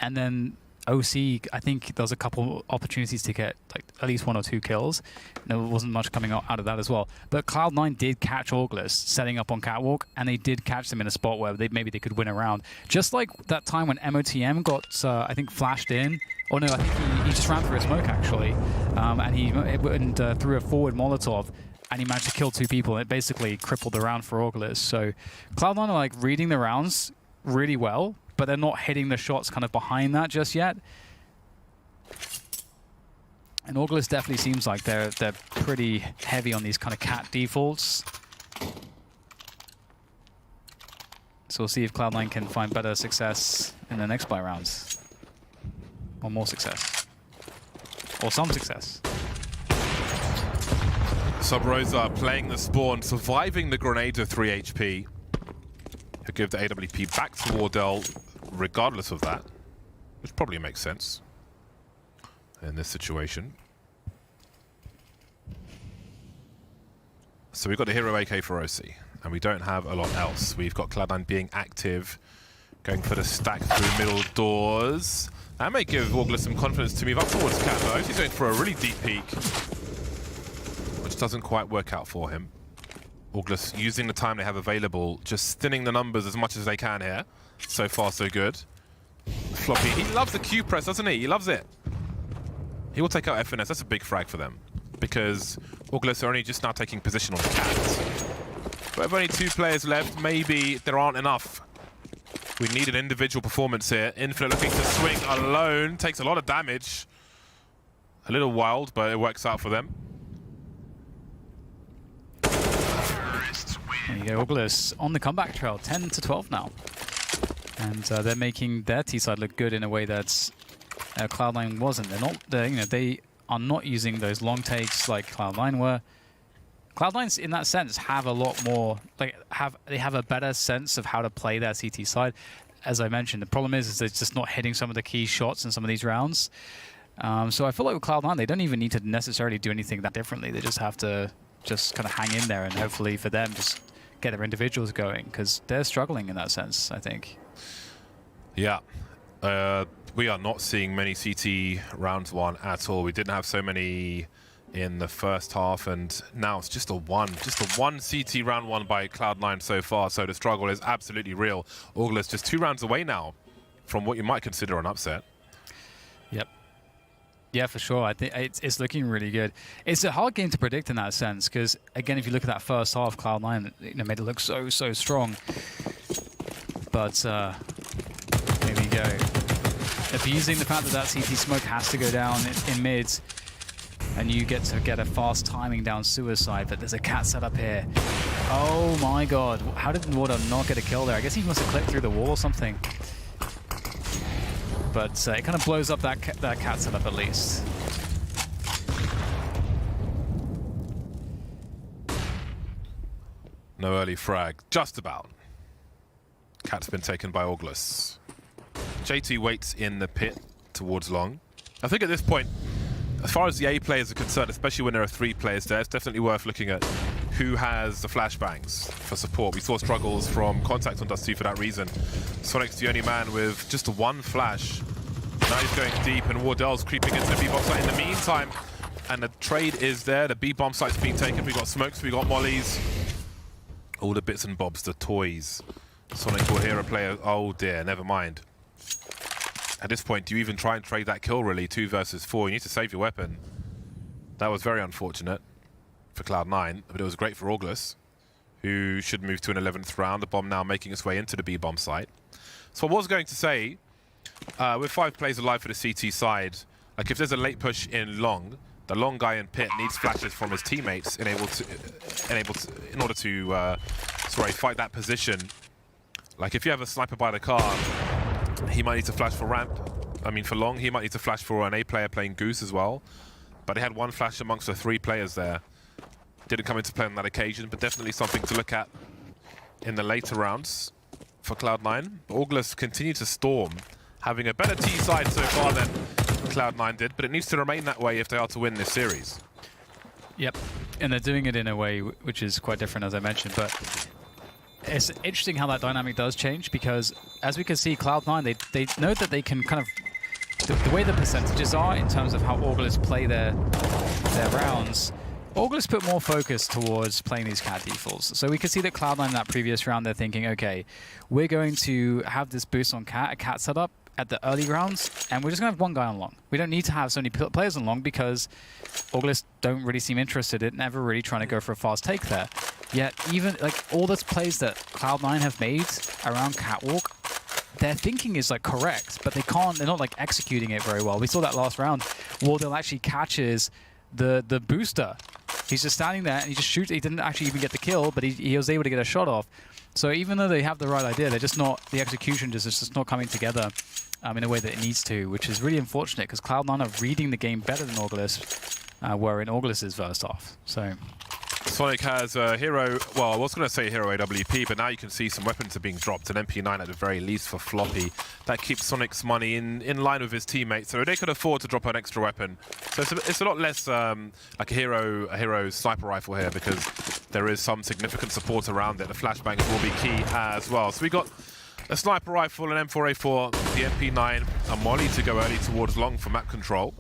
And then OC, I think there was a couple opportunities to get like at least 1 or 2 kills. There wasn't much coming out of that as well. But Cloud9 did catch Orgless setting up on Catwalk, and they did catch them in a spot where maybe they could win a round. Just like that time when MOTM got, I think, flashed in. Oh no, I think he just ran through a smoke actually, and he threw a forward Molotov, and he managed to kill 2 people. And it basically crippled the round for Orgless. So Cloud9 are like reading the rounds really well, but they're not hitting the shots kind of behind that just yet. And Orgless definitely seems like they're pretty heavy on these kind of cat defaults. So we'll see if Cloud9 can find better success in the next buy rounds. Or more success. Or some success. Sub Rosa playing the spawn, surviving the grenades of 3 HP. He'll give the AWP back to Wardell regardless of that, which probably makes sense in this situation. So we've got a hero AK for OC, and we don't have a lot else. We've got Cloud9 being active, going for the stack through middle doors. That may give Orgless some confidence to move up towards Cat, though. He's going for a really deep peek, which doesn't quite work out for him. Orgless using the time they have available, just thinning the numbers as much as they can here. So far, so good. Floppy, he loves the Q press, doesn't he? He loves it. He will take out FNS. That's a big frag for them, because Orgless are only just now taking position on the Cats. But with only 2 players left, maybe there aren't enough. We need an individual performance here. Infinite looking to swing alone. Takes a lot of damage. A little wild, but it works out for them. There you go, Orgless on the comeback trail, 10-12 now. And they're making their T-side look good in a way that Cloud9 wasn't. They are not using those long takes like Cloud9 were. Cloud9 in that sense have a lot more, they have a better sense of how to play their CT side. As I mentioned, the problem is they're just not hitting some of the key shots in some of these rounds. So I feel like with Cloud9, they don't even need to necessarily do anything that differently. They just have to just kind of hang in there, and hopefully for them just get their individuals going, because they're struggling in that sense, I think. Yeah. We are not seeing many CT rounds 1 at all. We didn't have so many in the first half, and now it's just a one CT round 1 by Cloud9 so far, so the struggle is absolutely real. Orgless just 2 rounds away now from what you might consider an upset. Yep. Yeah, for sure. I think it's looking really good. It's a hard game to predict in that sense, because again, if you look at that first half, Cloud9 made it look so strong. But here we go. Abusing the fact that that CT smoke has to go down in mid, and you get to get a fast timing down suicide, but there's a cat set up here. Oh my god, how did Wardell not get a kill there? I guess he must have clipped through the wall or something. But it kind of blows up that cat setup at least. No early frag, just about. Cat's been taken by Orgless. JT waits in the pit towards long. I think at this point, as far as the A players are concerned, especially when there are 3 players there, it's definitely worth looking at who has the flashbangs for support. We saw struggles from Contact on Dust2 for that reason. Sonic's the only man with just 1 flash. Now he's going deep, and Wardell's creeping into the B-bomb site in the meantime. And the trade is there. The B-bomb site's being taken. We got smokes, we got mollies. All the bits and bobs, the toys. Sonic will hear a player. Oh dear, never mind. At this point, do you even try and trade that kill, really? 2 versus 4. You need to save your weapon. That was very unfortunate for Cloud9, but it was great for Orgless, who should move to an 11th round. The bomb now making its way into the B-bomb site. So I was going to say, with 5 players alive for the CT side, like if there's a late push in long, The long guy in pit needs flashes from his teammates in order to fight that position. Like if you have a sniper by the car, he might need to flash for ramp. For long, he might need to flash for an A player playing Goose as well. But he had one flash amongst the 3 players there. Didn't come into play on that occasion, but definitely something to look at in the later rounds for Cloud9. Orgless continue to storm, having a better T side so far than Cloud9 did, but it needs to remain that way if they are to win this series. Yep, and they're doing it in a way which is quite different, as I mentioned, but it's interesting how that dynamic does change, because as we can see, Cloud9, they know that they can kind of, the way the percentages are in terms of how Orgless play their rounds, Orgless put more focus towards playing these cat defaults. So we could see that Cloud9 in that previous round, they're thinking, okay, we're going to have this boost on cat, a cat setup at the early rounds, and we're just going to have one guy on long. We don't need to have so many players on long because Orgless don't really seem interested in ever really trying to go for a fast take there. Yet even like all those plays that Cloud9 have made around catwalk, their thinking is like correct, but they're not like executing it very well. We saw that last round. Wardell actually catches the booster. He's just standing there and he just shoots. He didn't actually even get the kill, but he was able to get a shot off. So even though they have the right idea, they're just not, the execution is just not coming together in a way that it needs to, which is really unfortunate because Cloud9 are reading the game better than Orgless were in Orgless's first half. So Sonic has a hero, well, I was going to say hero AWP, but now you can see some weapons are being dropped, an MP9 at the very least for Floppy. That keeps Sonic's money in line with his teammates, so they could afford to drop an extra weapon. So it's a lot less like a hero sniper rifle here, because there is some significant support around it. The flashbangs will be key as well. So we got a sniper rifle, an M4A4, the MP9, a molly to go early towards long for map control.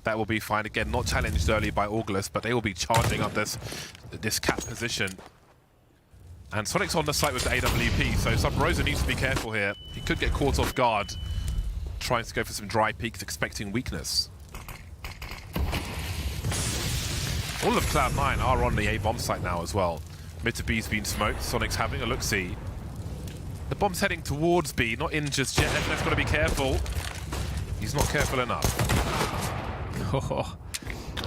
That will be fine. Again, not challenged early by Orgless, but they will be charging up this cat position. And Sonic's on the site with the AWP, so Sub Rosa needs to be careful here. He could get caught off guard, trying to go for some dry peeks, expecting weakness. All of Cloud9 are on the A bomb site now as well. Mid to B's been smoked. Sonic's having a look-see. The bomb's heading towards B, not in just yet. FNF's got to be careful. He's not careful enough. Oh,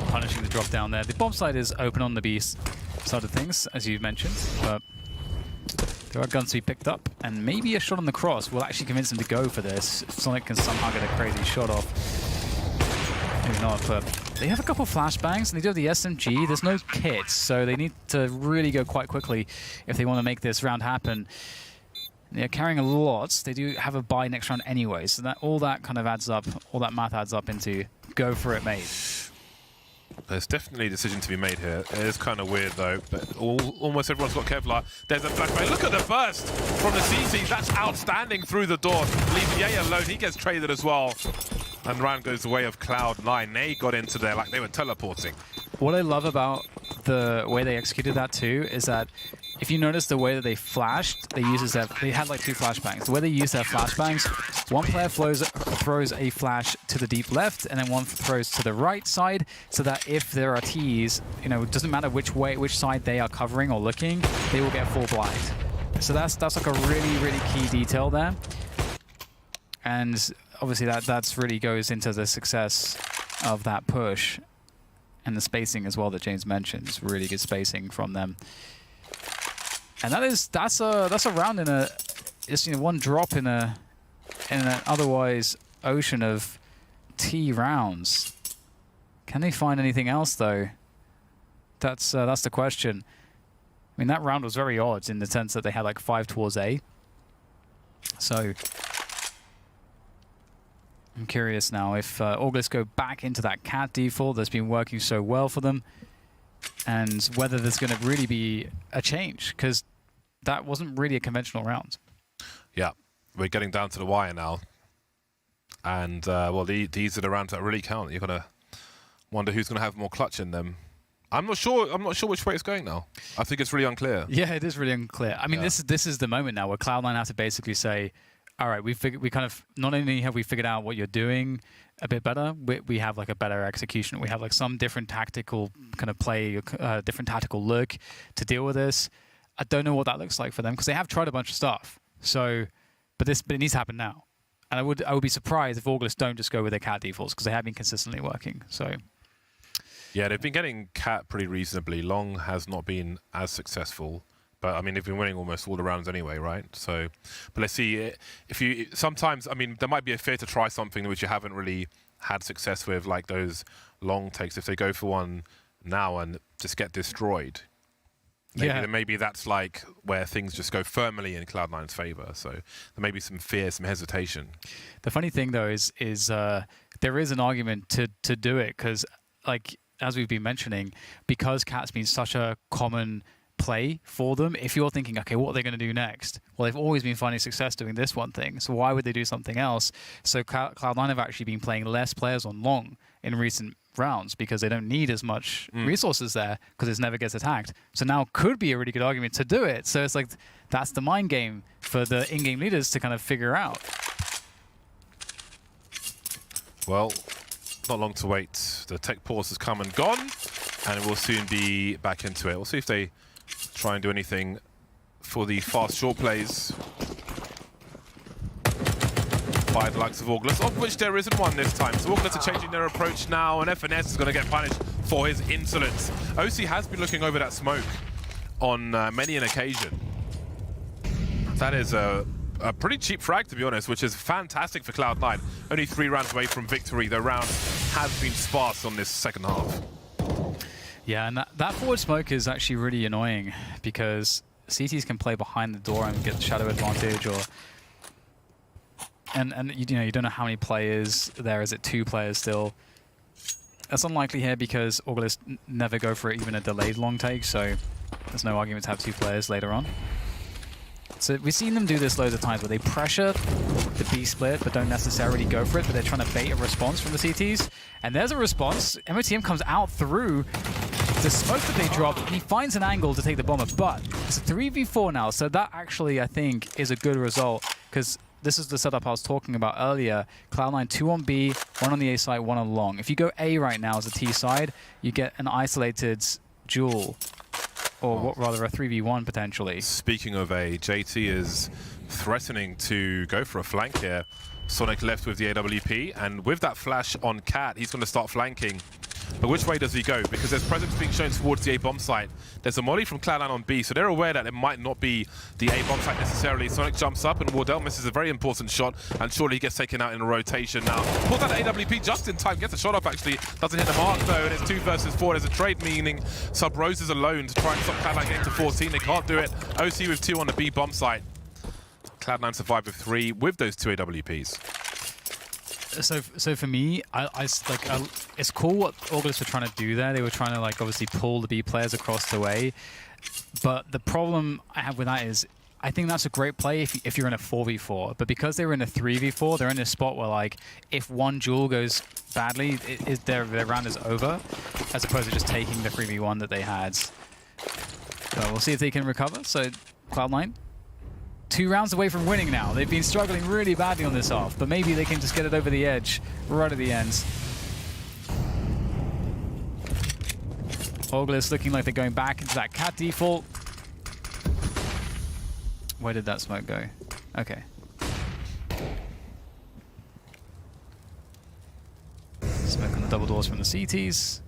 punishing the drop down there. The bomb side is open on the B side of things, as you mentioned, but there are guns to be picked up, and maybe a shot on the cross will actually convince him to go for this. If Sonic can somehow get a crazy shot off. Maybe not, but they have a couple flashbangs, and they do have the SMG. There's no kits, so they need to really go quite quickly if they want to make this round happen. They're carrying a lot. They do have a buy next round anyway, so that all that kind of adds up, all that math adds up into go for it, mate. There's definitely a decision to be made here. It is kind of weird though, but almost everyone's got Kevlar. There's a flashbang. Look at the burst from the CC. That's outstanding through the door. Leave Ye alone. He gets traded as well. And round goes the way of Cloud9. They got into there like they were teleporting. What I love about the way they executed that too is that if you notice the way that they flashed, they had like 2 flashbangs. The way they use their flashbangs, one player throws a flash to the deep left, and then one throws to the right side, so that if there are Ts, you know, it doesn't matter which side they are covering or looking, they will get full blind. So that's like a really key detail there, and obviously that's really goes into the success of that push, and the spacing as well that James mentioned. It's really good spacing from them. And that's a round in a just one drop in an otherwise ocean of T rounds. Can they find anything else though? That's the question. I mean, that round was very odd in the sense that they had like 5 towards A. So I'm curious now if Orgless go back into that cat default that's been working so well for them, and whether there's going to really be a change, because that wasn't really a conventional round. Yeah, we're getting down to the wire now. And, well, these are the rounds that really count. You're going to wonder who's going to have more clutch in them. I'm not sure which way it's going now. I think it's really unclear. Yeah, it is really unclear. I mean, yeah. This is the moment now where Cloud9 have to basically say, all right, we kind of, not only have we figured out what you're doing a bit better, we have like a better execution. We have like some different tactical kind of play, different tactical look to deal with this. I don't know what that looks like for them because they have tried a bunch of stuff. So, but it needs to happen now. And I would be surprised if Orgless don't just go with their cat defaults because they have been consistently working. So Yeah, they've been getting Cat pretty reasonably. Long has not been as successful. But, I mean, they've been winning almost all the rounds anyway, right? So, but let's see. If you sometimes, I mean, there might be a fear to try something which you haven't really had success with, like those long takes. If they go for one now and just get destroyed, maybe that's like where things just go firmly in Cloud9's favor. So there may be some fear, some hesitation. The funny thing, though, is there is an argument to do it because, like, as we've been mentioning, because Cat's been such a common play for them, if you're thinking, okay, what are they going to do next? Well, they've always been finding success doing this one thing, so why would they do something else? So Cloud9 have actually been playing less players on long in recent rounds because they don't need as much resources there because it never gets attacked. So now could be a really good argument to do it. So it's like that's the mind game for the in-game leaders to kind of figure out. Well, not long to wait. The tech pause has come and gone, and we'll soon be back into it. We'll see if they try and do anything for the fast short plays by the likes of Orgless, of which there isn't one this time. So Orgless are changing their approach now, and FNS is going to get punished for his insolence. OC has been looking over that smoke on many an occasion. That is a pretty cheap frag, to be honest, which is fantastic for Cloud9. Only 3 rounds away from victory. The round has been sparse on this second half. Yeah, and that forward smoke is actually really annoying because CTs can play behind the door and get the shadow advantage, or and you know, you don't know how many players there. Is it 2 players still? That's unlikely here because Orgless never go for even a delayed long take, so there's no argument to have 2 players later on. So we've seen them do this loads of times where they pressure the B split but don't necessarily go for it, but they're trying to bait a response from the CTs. And there's a response. MOTM comes out through the smoke that they drop, and he finds an angle to take the bomber, but it's a 3v4 now, so that actually, I think, is a good result, because this is the setup I was talking about earlier. Cloud9, 2 on B, 1 on the A side, 1 on long. If you go A right now as a T side, you get an isolated duel. Or rather, a 3v1 potentially. Speaking of A, JT is threatening to go for a flank here. Sonic left with the AWP, and with that flash on Cat, he's going to start flanking. But which way does he go? Because there's presence being shown towards the A-bomb site. There's a molly from Cloud9 on B, so they're aware that it might not be the A-bomb site necessarily. Sonic jumps up, and Wardell misses a very important shot, and surely he gets taken out in a rotation now. Pulls out the AWP just in time, gets a shot off actually, doesn't hit the mark though, and it's 2 versus 4. There's a trade, meaning Sub Rose is alone to try and stop Cloud9 getting to 14. They can't do it. OC with 2 on the B-bomb site. Cloud9 survived with 3 with those 2 AWPs. So for me, it's cool what Orgless were trying to do there. They were trying to, like, obviously pull the B players across the way. But the problem I have with that is, I think that's a great play if you're in a 4v4. But because they were in a 3v4, they're in a spot where, like, if one duel goes badly, their round is over, as opposed to just taking the 3v1 that they had. But we'll see if they can recover. So Cloud9, 2 rounds away from winning now. They've been struggling really badly on this half, but maybe they can just get it over the edge right at the end. Orgless looking like they're going back into that Cat default. Where did that smoke go? Okay. Smoke on the double doors from the CTs.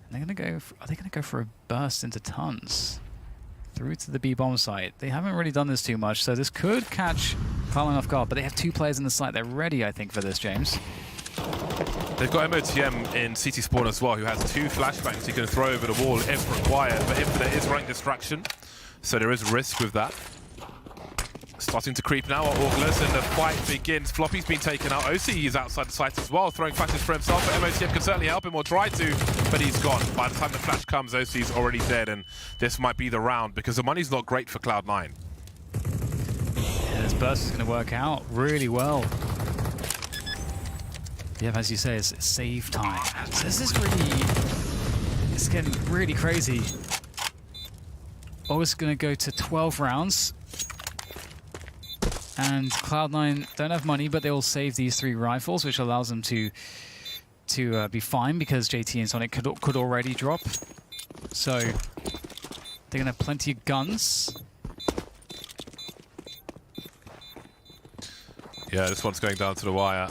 And they're gonna go. Are they gonna go for a burst into tons? Through to the B-bomb site. They haven't really done this too much, so this could catch Cloud9 off guard, but they have 2 players in the site. They're ready, I think, for this, James. They've got MOTM in CT spawn as well, who has 2 flashbangs he can throw over the wall if required, but Infinite is running distraction, so there is risk with that. Starting to creep now at Orgless, and the fight begins. Floppy's been taken out. OC is outside the site as well, throwing flashes for himself, but MOTM can certainly help him, or try to, but he's gone. By the time the flash comes, OC's already dead, and this might be the round, because the money's not great for Cloud9. Yeah, this burst is going to work out really well. Yeah, as you say, it's save time. So this is really... it's getting really crazy. Orgless going to go to 12 rounds. And Cloud9 don't have money, but they will save these 3 rifles, which allows them to be fine, because JT and Sonic could already drop. So they're going to have plenty of guns. Yeah, this one's going down to the wire.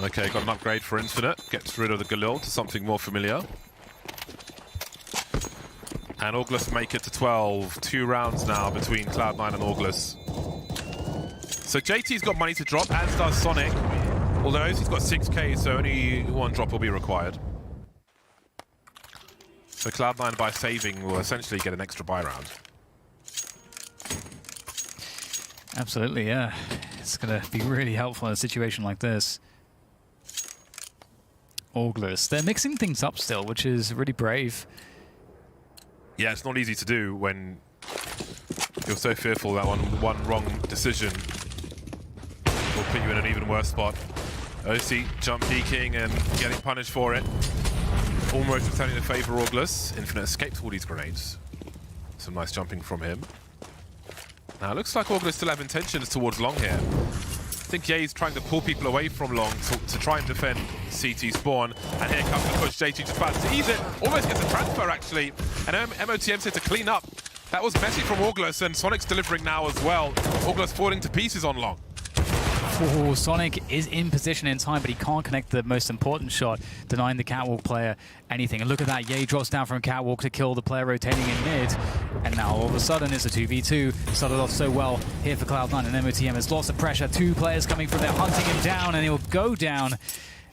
Okay, got an upgrade for Infinite. Gets rid of the Galil to something more familiar. And Orgless make it to 12. 2 rounds now between Cloud9 and Orgless. So JT's got money to drop, as does Sonic. Although he's got 6k, so only 1 drop will be required. So Cloud9 by saving will essentially get an extra buy round. Absolutely, yeah. It's going to be really helpful in a situation like this. Orgless. They're mixing things up still, which is really brave. Yeah, it's not easy to do when you're so fearful that one wrong decision will put you in an even worse spot. OC jump peeking and getting punished for it. Almost returning to favor Orgless. Infinite escapes all these grenades. Some nice jumping from him. Now it looks like Orgless still have intentions towards long here. I think Ye's trying to pull people away from long to try and defend CT spawn. And here comes the push. JT just about to ease it. Almost gets a transfer actually. And MOTM said to clean up. That was messy from Orgless, and Sonic's delivering now as well. Orgless falling to pieces on long. Oh, Sonic is in position in time, but he can't connect the most important shot, denying the Catwalk player anything. And look at that, Ye drops down from Catwalk to kill the player rotating in mid. And now all of a sudden it's a 2v2. Started off so well here for Cloud9, and MOTM has lost the pressure. 2 players coming from there, hunting him down, and he'll go down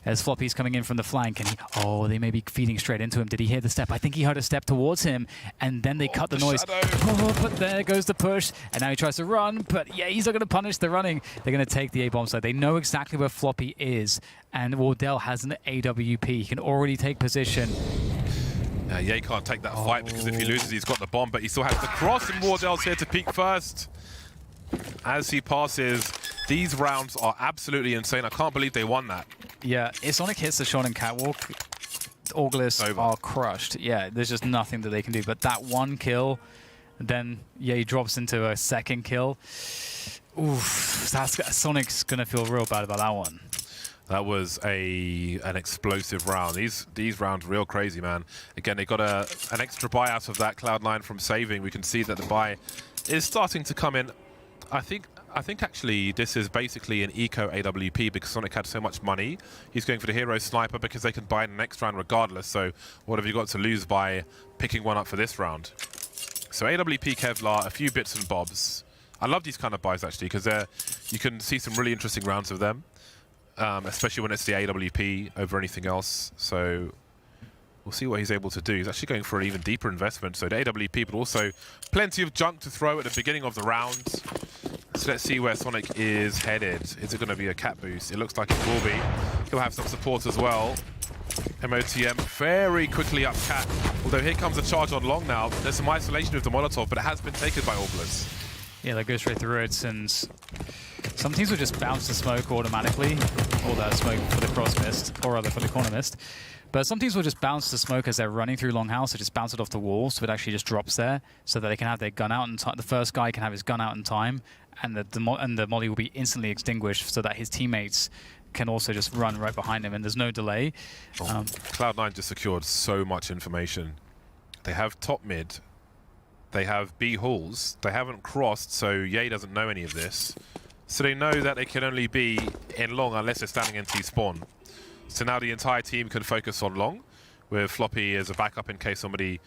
as Floppy's coming in from the flank. And oh, they may be feeding straight into him. Did he hear the step? I think he heard a step towards him, and then they cut the noise. Oh, but there goes the push, and now he tries to run, but yeah, he's not going to punish the running. They're going to take the A-bomb side. They know exactly where Floppy is, and Wardell has an AWP. He can already take position. Ye can't take that fight because if he loses, he's got the bomb, but he still has the cross, and Wardell's here to peek first. As he passes, these rounds are absolutely insane. I can't believe they won that. Yeah, if Sonic hits the shot in Catwalk, Orgless are crushed. Yeah, there's just nothing that they can do. But that 1 kill, then Ye drops into a 2nd kill. Oof, Sonic's gonna feel real bad about that one. That was an explosive round. These rounds real crazy, man. Again, they got an extra buy out of that Cloud9 from saving. We can see that the buy is starting to come in. I think actually this is basically an eco AWP because Sonic had so much money. He's going for the hero sniper because they can buy in the next round regardless. So what have you got to lose by picking one up for this round? So AWP Kevlar, a few bits and bobs. I love these kind of buys actually because you can see some really interesting rounds of them, especially when it's the AWP over anything else. So we'll see what he's able to do. He's actually going for an even deeper investment. So the AWP, but also plenty of junk to throw at the beginning of the round. So let's see where Sonic is headed. Is it going to be a cat boost? It looks like it will be. He'll have some support as well. MOTM very quickly up cat. Although here comes a charge on long now. There's some isolation with the Molotov, but it has been taken by Orgless. Yeah, they go straight through it, and some teams will just bounce the smoke automatically, or that smoke for the cross mist, or rather for the corner mist. But some teams will just bounce the smoke as they're running through Longhouse, so just bounce it off the wall, so it actually just drops there, so that they can have their gun out in time. The first guy can have his gun out in time, and the molly will be instantly extinguished, so that his teammates can also just run right behind him, and there's no delay. Cloud9 just secured so much information. They have top mid. They have B halls. They haven't crossed, so Ye doesn't know any of this. So they know that they can only be in long unless they're standing in T-spawn. So now the entire team can focus on long, with Floppy as a backup in case somebody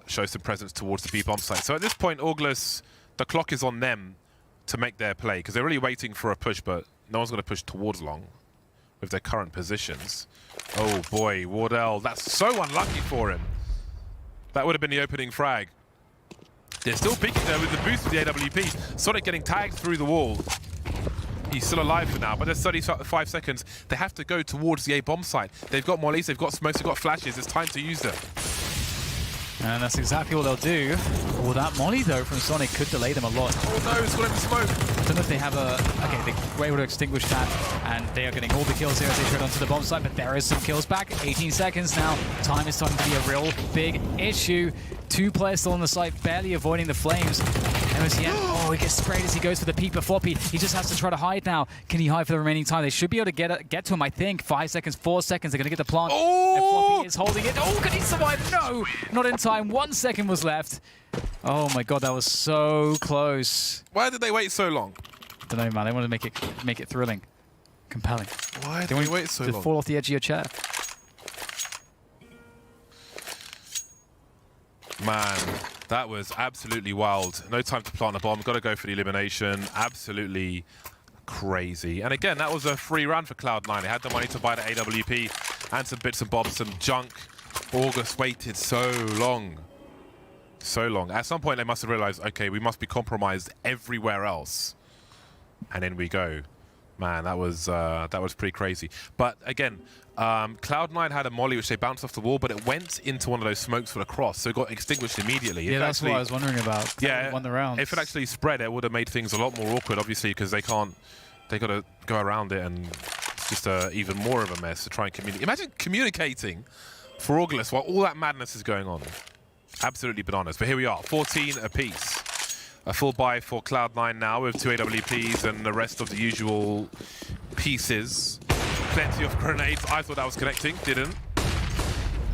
shows some presence towards the B bomb site. So at this point, Orgless, the clock is on them to make their play, because they're really waiting for a push, but no one's going to push towards long with their current positions. Oh boy, Wardell, that's so unlucky for him. That would have been the opening frag. They're still peeking there with the boost of the AWP. Sonic getting tagged through the wall. He's still alive for now, but there's 35 seconds. They have to go towards the A-bomb site. They've got mollies, they've got smokes, they've got flashes. It's time to use them. And that's exactly what they'll do. Well, that molly, though, from Sonic could delay them a lot. Oh no, it's got him smoke. I don't know if they have a... Okay, they were able to extinguish that, and they are getting all the kills here as they tread onto the bomb site, but there is some kills back. 18 seconds now. Time is starting to be a real big issue. 2 players still on the site, barely avoiding the flames. MOTM, oh, he gets sprayed as he goes for the peek, but Floppy, he just has to try to hide now. Can he hide for the remaining time? They should be able to get to him, I think. 5 seconds, 4 seconds, they're going to get the plant. Oh! And Floppy is holding it. Oh, can he survive? No! Not in time. 1 second was left. Oh my god, that was so close. Why did they wait so long? I don't know, man. They want to make it thrilling, compelling. Why They did want we wait so to long? fall off the edge of your chair. Man, that was absolutely wild. No time to plant a bomb. Got to go for the elimination. Absolutely crazy. And again, that was a free run for Cloud9. They had the money to buy the AWP and some bits and bobs, some junk. Orgless waited so long. So long. At some point, they must have realized, okay, we must be compromised everywhere else. And in we go. Man, that was pretty crazy. But again, Cloud9 had a molly which they bounced off the wall, but it went into one of those smokes for the cross, so it got extinguished immediately. Yeah, that's what I was wondering about. Yeah, won the round. If it actually spread, it would have made things a lot more awkward, obviously, because they got to go around it, and it's just even more of a mess to try and communicate. Imagine communicating for Orgless while all that madness is going on. Absolutely bananas. But here we are, 14 apiece. A full buy for Cloud9 now with 2 AWPs and the rest of the usual pieces. Plenty of grenades. I thought that was connecting, didn't.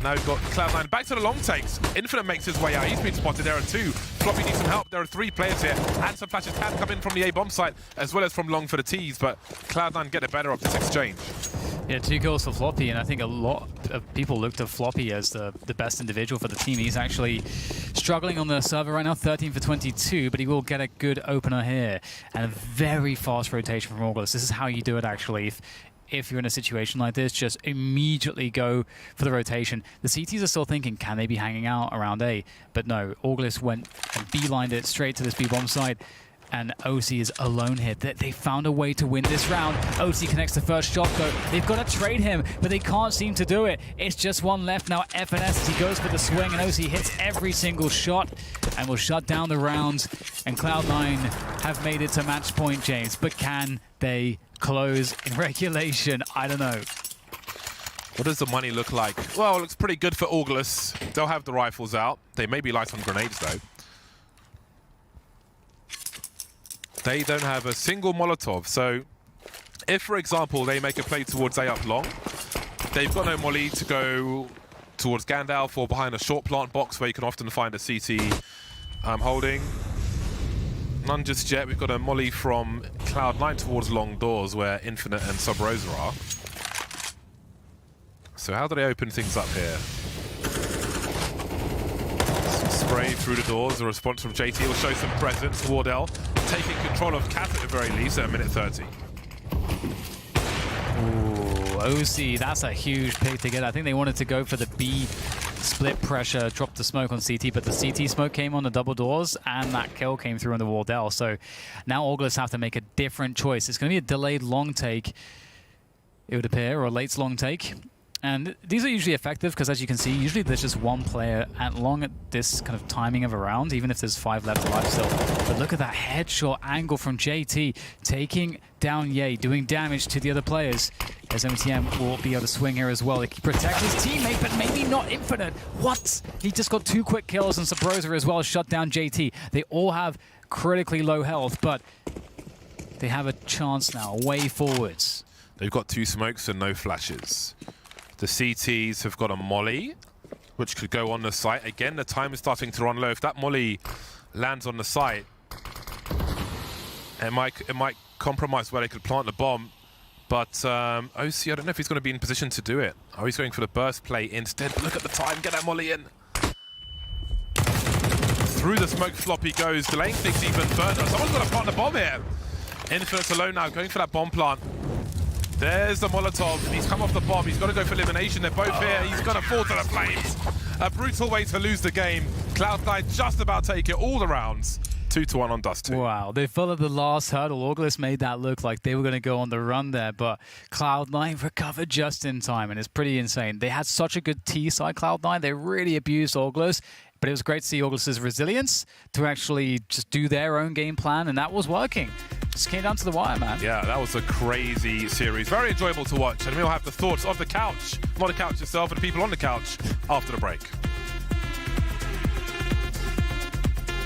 Now we've got Cloud9 back to the long takes. Infinite makes his way out. He's been spotted. There are 2. Floppy needs some help. There are 3 players here. And some flashes can come in from the A-bomb site as well as from long for the T's, but Cloud9 get the better of this exchange. Yeah, 2 kills for Floppy, and I think a lot of people looked at Floppy as the best individual for the team. He's actually struggling on the server right now, 13 for 22, but he will get a good opener here. And a very fast rotation from Orgless. This is how you do it, actually. If you're in a situation like this, just immediately go for the rotation. The CTs are still thinking, can they be hanging out around A? But no, Orgless went and beelined it straight to this B-bomb side. And OC is alone here. They found a way to win this round. OC connects the first shot, though. They've got to trade him, but they can't seem to do it. It's just one left now. FNS as he goes for the swing, and OC hits every single shot and will shut down the rounds. And Cloud9 have made it to match point, James. But can they close in regulation? I don't know. What does the money look like? Well, it looks pretty good for Orgless. They'll have the rifles out. They may be light on grenades, though. They don't have a single Molotov, so if, for example, they make a play towards A up long, they've got no molly to go towards Gandalf or behind a short plant box where you can often find a CT holding. None just yet. We've got a molly from Cloud9 towards long doors where Infinite and Sub Rosa are. So how do they open things up here? Spray through the doors. A response from JT will show some presence. Wardell taking control of Cat at the very least at a minute 30. Ooh, OC, that's a huge pick to get. I think they wanted to go for the B split pressure, drop the smoke on CT, but the CT smoke came on the double doors, and that kill came through on the Wardell. So now Orgless have to make a different choice. It's going to be a delayed long take, it would appear, or a late long take. And these are usually effective because, as you can see, usually there's just one player at long at this kind of timing of a round, even if there's 5 left alive still. But look at that headshot angle from JT, taking down Ye, doing damage to the other players. As MTM will be able to swing here as well. He protects his teammate, but maybe not Infinite. What? He just got 2 quick kills, and Sabrosa as well shut down JT. They all have critically low health, but they have a chance now, way forwards. They've got 2 smokes and no flashes. The CTs have got a molly, which could go on the site. Again, the time is starting to run low. If that molly lands on the site, it might compromise where they could plant the bomb. But OC, I don't know if he's going to be in position to do it. Oh, he's going for the burst play instead. But look at the time. Get that molly in. Through the smoke, Floppy goes, delaying things even further. Someone's got to plant the bomb here. Infinite's alone now, going for that bomb plant. There's the Molotov. He's come off the bomb. He's got to go for elimination. They're both here. He's going to fall to the flames. A brutal way to lose the game. Cloud9 just about take it all the rounds. 2-1 on Dust 2. Wow, they followed the last hurdle. Orgless made that look like they were going to go on the run there, but Cloud9 recovered just in time, and it's pretty insane. They had such a good T-side, Cloud9. They really abused Orgless, but it was great to see Orgless's resilience to actually just do their own game plan, and that was working. Just came down to the wire, man. Yeah, that was a crazy series. Very enjoyable to watch, and we'll have the thoughts of the couch, not the couch itself, and people on the couch after the break.